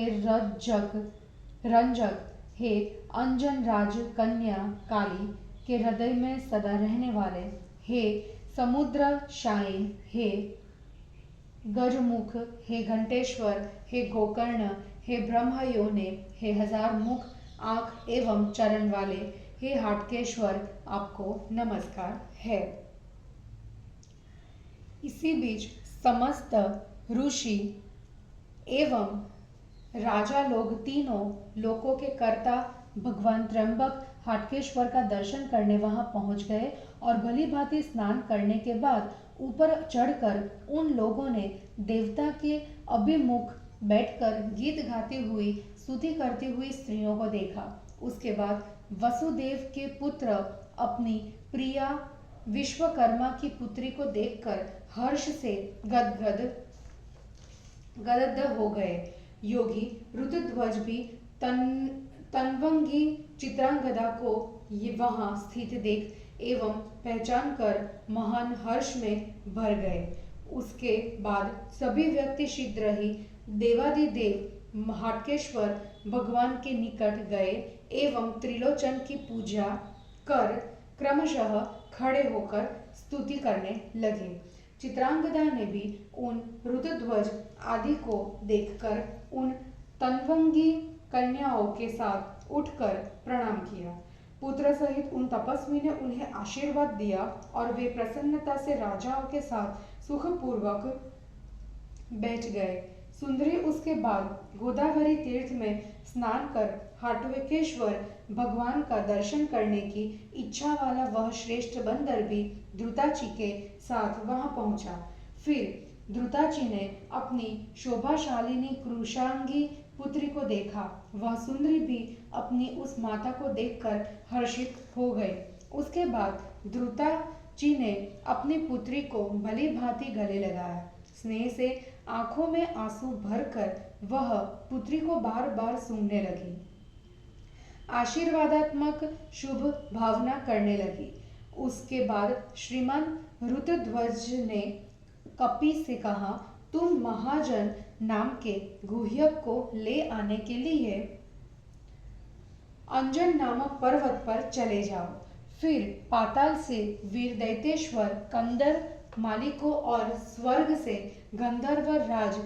रंजक, हे अंजनराज कन्या काली के हृदय में सदा रहने वाले, हे समुद्र शायन, हे गजमुख, हे घंटेश्वर, हे गोकर्ण, हे ब्रह्मयोने, हे हजार मुख आंख एवं चरण वाले, हे हाटकेश्वर, आपको नमस्कार है। इसी बीच समस्त ऋषि एवं राजा लोग तीनों लोकों के कर्ता भगवान त्र्यंबक हाटकेश्वर का दर्शन करने वहां पहुंच गए और भली भांति स्नान करने के बाद ऊपर चढ़कर उन लोगों ने देवता के अभिमुख बैठकर गीत गाती हुई स्तुति करती हुई स्त्रियों को देखा। उसके बाद वसुदेव के पुत्र अपनी प्रिया विश्वकर्मा की पुत्री को देखकर हर्ष से गदगद हो गए। योगी ऋतुध्वज भी तन्वंगी चित्रांगदा को वहां स्थित देख एवं पहचान कर महान हर्ष में भर गए। उसके बाद सभी व्यक्ति शीघ्र ही देवादिदेव हाटकेश्वर भगवान के निकट गए एवं त्रिलोचन की पूजा कर क्रमशः खड़े होकर स्तुति करने लगे। चित्रांगदा ने भी उन ऋतुध्वज आदि को देखकर उन तन्वंगी कन्याओं के साथ उठकर प्रणाम किया। पुत्र सहित उन तपस्वी ने उन्हें आशीर्वाद दिया और वे प्रसन्नता से राजाओं के साथ सुखपूर्वक बैठ गए। सुंदरी उसके बाद गोदावरी तीर्थ में स्नान कर हाटकेश्वर भगवान का दर्शन करने की इच्छा वाला वह श्रेष्ठ बंदर भी द्रुताची के साथ वहां पहुंचा। फिर द्रुताची ने अपनी शोभाशालिनी कृशांगी पुत्री को देखा। वह सुंदरी भी अपनी उस माता को देखकर हर्षित हो गई। उसके बाद द्रुताची ने अपनी पुत्री को भली भांति गले लगाया। स्नेह से आंखों में आंसू भरकर वह पुत्री को बार बार सूंघने लगी, आशीर्वादात्मक शुभ भावना करने लगी। उसके बाद श्रीमान ऋतुध्वज ने कपि से कहा, तुम महाजन नाम के गुह्यक को ले आने के लिए अंजन नामक पर्वत पर चले जाओ। फिर पाताल से वीर दैतेश्वर कंदर मालिकों और स्वर्ग से गंधर्व राज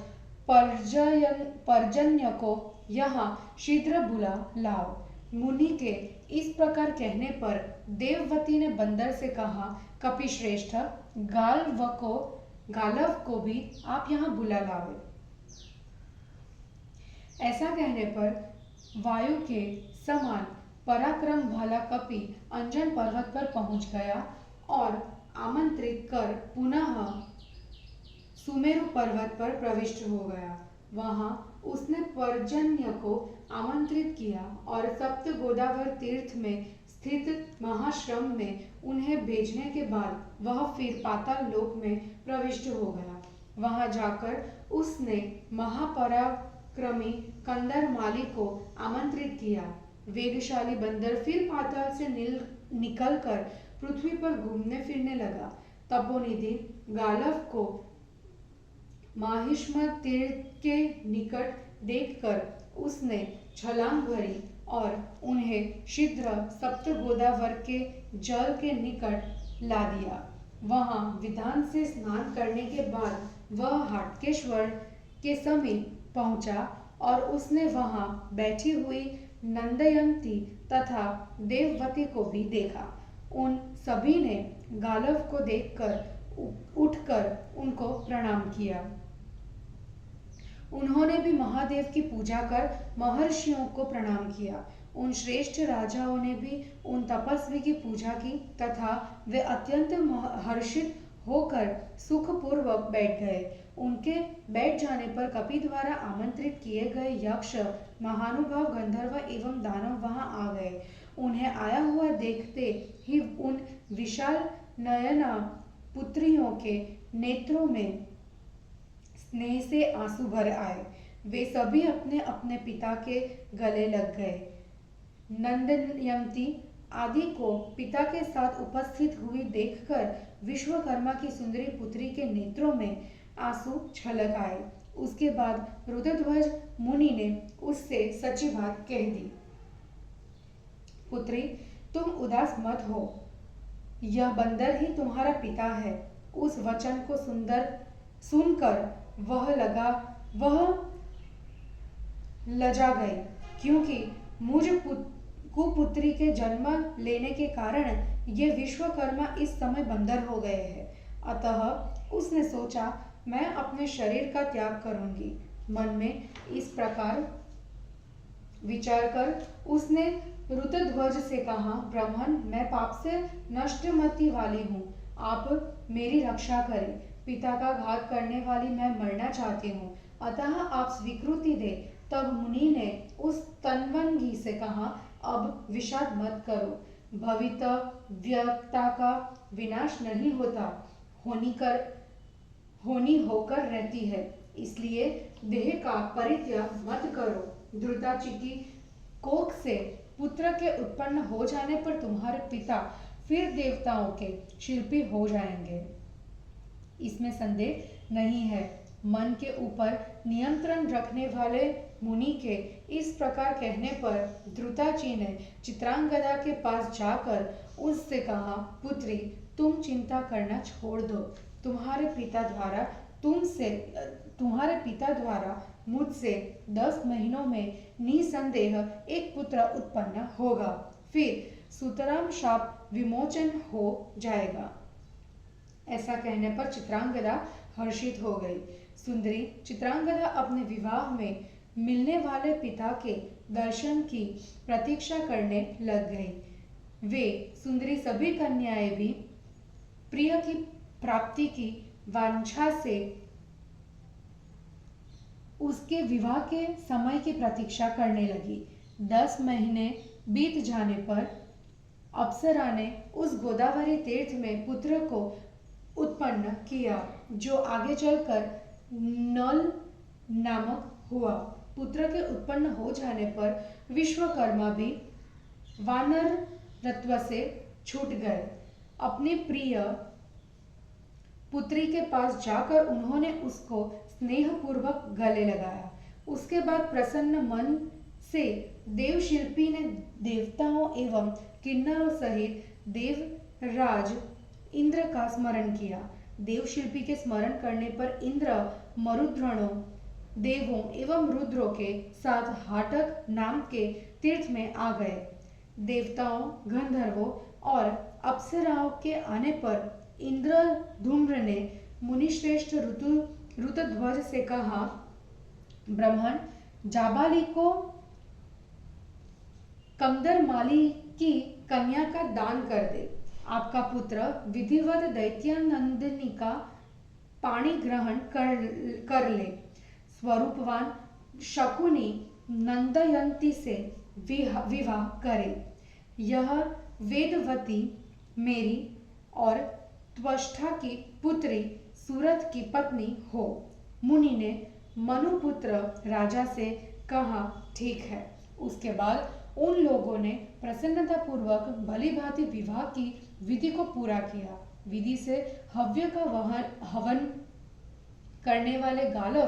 पर्जन्य को यहाँ शीघ्र बुला लाओ। मुनि के इस प्रकार कहने पर देववती ने बंदर से कहा, कपिश्रेष्ठ, गालव को भी आप यहाँ बुला लाओ। ऐसा कहने पर वायु के समान पराक्रम वाला कपि अंजन पर्वत पर पहुंच गया और आमंत्रित कर पुनः सुमेरु पर्वत पर प्रविष्ट हो गया। वहां उसने पर्जन्य को आमंत्रित किया और सप्त गोदावर तीर्थ में स्थित महाश्रम में उन्हें भेजने के बाद वह फिर पाताल लोक में प्रविष्ट हो गया। वहां जाकर उसने महापराक्रमी कंदर माली को आमंत्रित किया। वेगशाली बंदर फिर पाताल से निकलकर पृथ्वी पर घूमने फिरने लगा। तपोनिधि गालव को माहिष्म तीर्थ के निकट देखकर उसने छलांग भरी और उन्हें शीघ्र सप्त गोदावर के जल के निकट ला दिया। वहां विधान से स्नान करने के बाद वह हाटकेश्वर के समीप पहुंचा और उसने वहां बैठी हुई नंदयंती तथा देववती को भी देखा। उन सभी ने गालव को देखकर उठकर उनको प्रणाम किया। उन्होंने भी महादेव की पूजा कर महर्षियों को प्रणाम किया। उन श्रेष्ठ राजाओं ने भी उन तपस्वी की पूजा की तथा वे अत्यंत हर्षित होकर सुखपूर्वक बैठ गए। उनके बैठ जाने पर कपि द्वारा आमंत्रित किए गए यक्ष, महानुभाव, गंधर्व एवं दानव वहां आ गए। उन्हें आया हुआ देखते ही उन विशाल नयना पुत्रियों के नेत्रों में स्नेह से आंसू भर आए। वे सभी अपने अपने पिता के गले लग गए। नंदयंती आदि को पिता के साथ उपस्थित हुई देखकर विश्वकर्मा की सुंदरी पुत्री के नेत्रों में आंसू छलक आए। उसके बाद रुद्रध्वज मुनि ने उससे सच्ची बात कह दी। पुत्री, तुम उदास मत हो, यह बंदर ही तुम्हारा पिता है। उस वचन को सुनकर वह लजा गई, क्योंकि मुझ कुपुत्री के जन्म लेने के कारण ये विश्वकर्मा इस समय बंदर हो गए हैं। अतः उसने सोचा, मैं अपने शरीर का त्याग करूंगी। मन में इस प्रकार विचार कर उसने रुद्रध्वज से कहा, ब्राह्मण, मैं पाप से नष्टमति वाली हूँ, आप मेरी रक्षा करें। पिता का घात करने वाली मैं मरना चाहती हूँ, अतः आप स्वीकृति दे। तब मुनि ने उस तन्वंगी से कहा, अब विषाद मत करो। भवितव्यता का विनाश नहीं होता, होनी होकर रहती है, इसलिए देह का परित्याग मत करो। द्रुताचिकी कोख से पुत्र के उत्पन्न हो जाने पर तुम्हारे पिता फिर देवताओं के शिल्पी हो जाएंगे, इसमें संदेह नहीं है। मन के ऊपर नियंत्रण रखने वाले मुनि के इस प्रकार कहने पर द्रुताची ने चित्रांगदा के पास जाकर उससे कहा, पुत्री, तुम चिंता करना छोड़ दो। तुम्हारे पिता द्वारा मुझसे 10 महीनों में निसंदेह एक पुत्र उत्पन्न होगा, फिर सुतराम शाप विमोचन हो जाएगा। ऐसा कहने पर चित्रांगदा हर्षित हो गई। सुंदरी चित्रांगदा अपने विवाह में मिलने वाले पिता के दर्शन की प्रतीक्षा करने लग गई। वे सुंदरी सभी कन्याएं भी प्रिय की प्राप्ति की वांछा से उसके विवाह के समय की प्रतीक्षा करने लगी। 10 महीने बीत जाने पर अप्सरा ने उस गोदावरी तीर्थ में पुत्र को उत्पन्न किया, जो आगे चलकर नल नामक हुआ। पुत्र के उत्पन्न हो जाने पर विश्वकर्मा भी वानरत्व से छूट गए। अपनी प्रिय पुत्री के पास जाकर उन्होंने उसको स्नेहपूर्वक गले लगाया। उसके बाद प्रसन्न मन से देवशिल्पी ने देवताओं एवं किन्नरों सहित देवराज इंद्र का स्मरण किया। देवशिल्पी के स्मरण करने पर इंद्र मरुद्गणों, देवों एवं रुद्रों के साथ हाटक नाम के तीर्थ में आ गए। देवताओं, गंधर्वों और अप्सराओं के आने पर इंद्रधूम्र ने मुनिश्रेष्ठ ऋतध्वज से कहा, ब्राह्मण, जाबाली को कंदरमाली की कन्या का दान कर दे। आपका पुत्र विधिवत दैत्यानंदिनी का पाणी ग्रहण कर ले। स्वरूपवान शकुनी नंदयंती से विवाह करे। यह वेदवती मेरी और त्वष्टा की पुत्री सूरत की पत्नी हो। मुनि ने मनुपुत्र राजा से कहा, ठीक है। उसके बाद उन लोगों ने प्रसन्नतापूर्वक भली भांति विवाह की विधि को पूरा किया। विधि से हव्य का हवन करने वाले गालव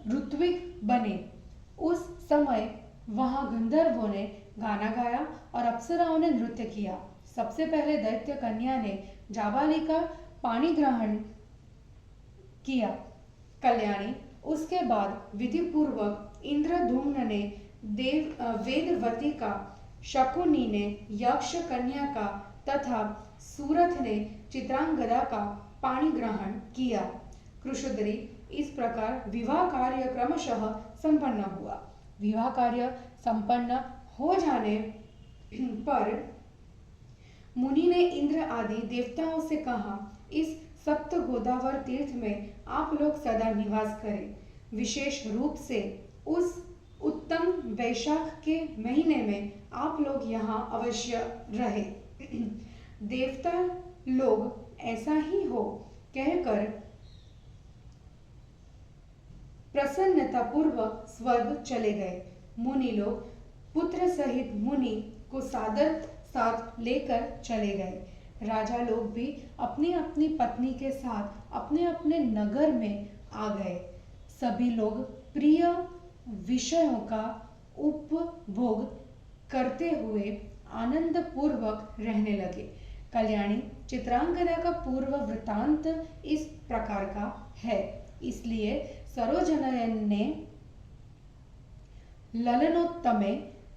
ऋत्विक बने। उस समय वहां गंधर्वों ने गाना गाया और अप्सराओं ने नृत्य किया। सबसे पहले दैत्य कन्या ने जाबाली का पाणी ग्रहण किया, कल्याणी। उसके बाद विधि पूर्वक इंद्रधूम्न ने वेदवती का, शकुनी ने यक्ष कन्या का तथा सूरथ ने चित्रांगदा का पाणी ग्रहण किया। कृशोदरी इस प्रकार विवाह कार्य क्रमशः संपन्न हुआ। विवाह कार्य संपन्न हो जाने पर मुनि ने इंद्र आदि देवताओं से कहा, इस सप्त गोदावर तीर्थ में आप लोग सदा निवास करें। विशेष रूप से उस उत्तम वैशाख के महीने में आप लोग यहाँ अवश्य रहे। देवता लोग ऐसा ही हो कहकर प्रसन्नतापूर्वक स्वर्ग चले गए। मुनि लोग पुत्र सहित मुनि को सादर साथ लेकर चले गए। राजा लोग भी अपनी अपनी पत्नी के साथ अपने अपने नगर में आ गए। सभी लोग प्रिय विषयों का उपभोग करते हुए आनंद पूर्वक रहने लगे। कल्याणी चित्रांगदा का पूर्व वृतांत इस प्रकार का है। इसलिए सरोजनयन ने ललनोत्तमे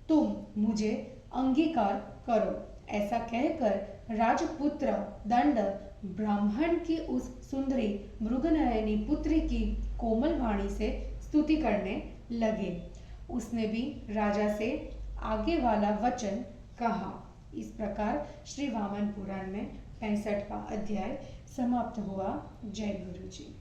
तुम मुझे अंगीकार करो ऐसा कहकर राजपुत्र दंड ब्राह्मण की उस सुंदरी मृगनयनी पुत्री की कोमल वाणी से स्तुति करने लगे। उसने भी राजा से आगे वाला वचन कहा। इस प्रकार श्री वामन पुराण में 65वां अध्याय समाप्त हुआ। जय गुरु जी।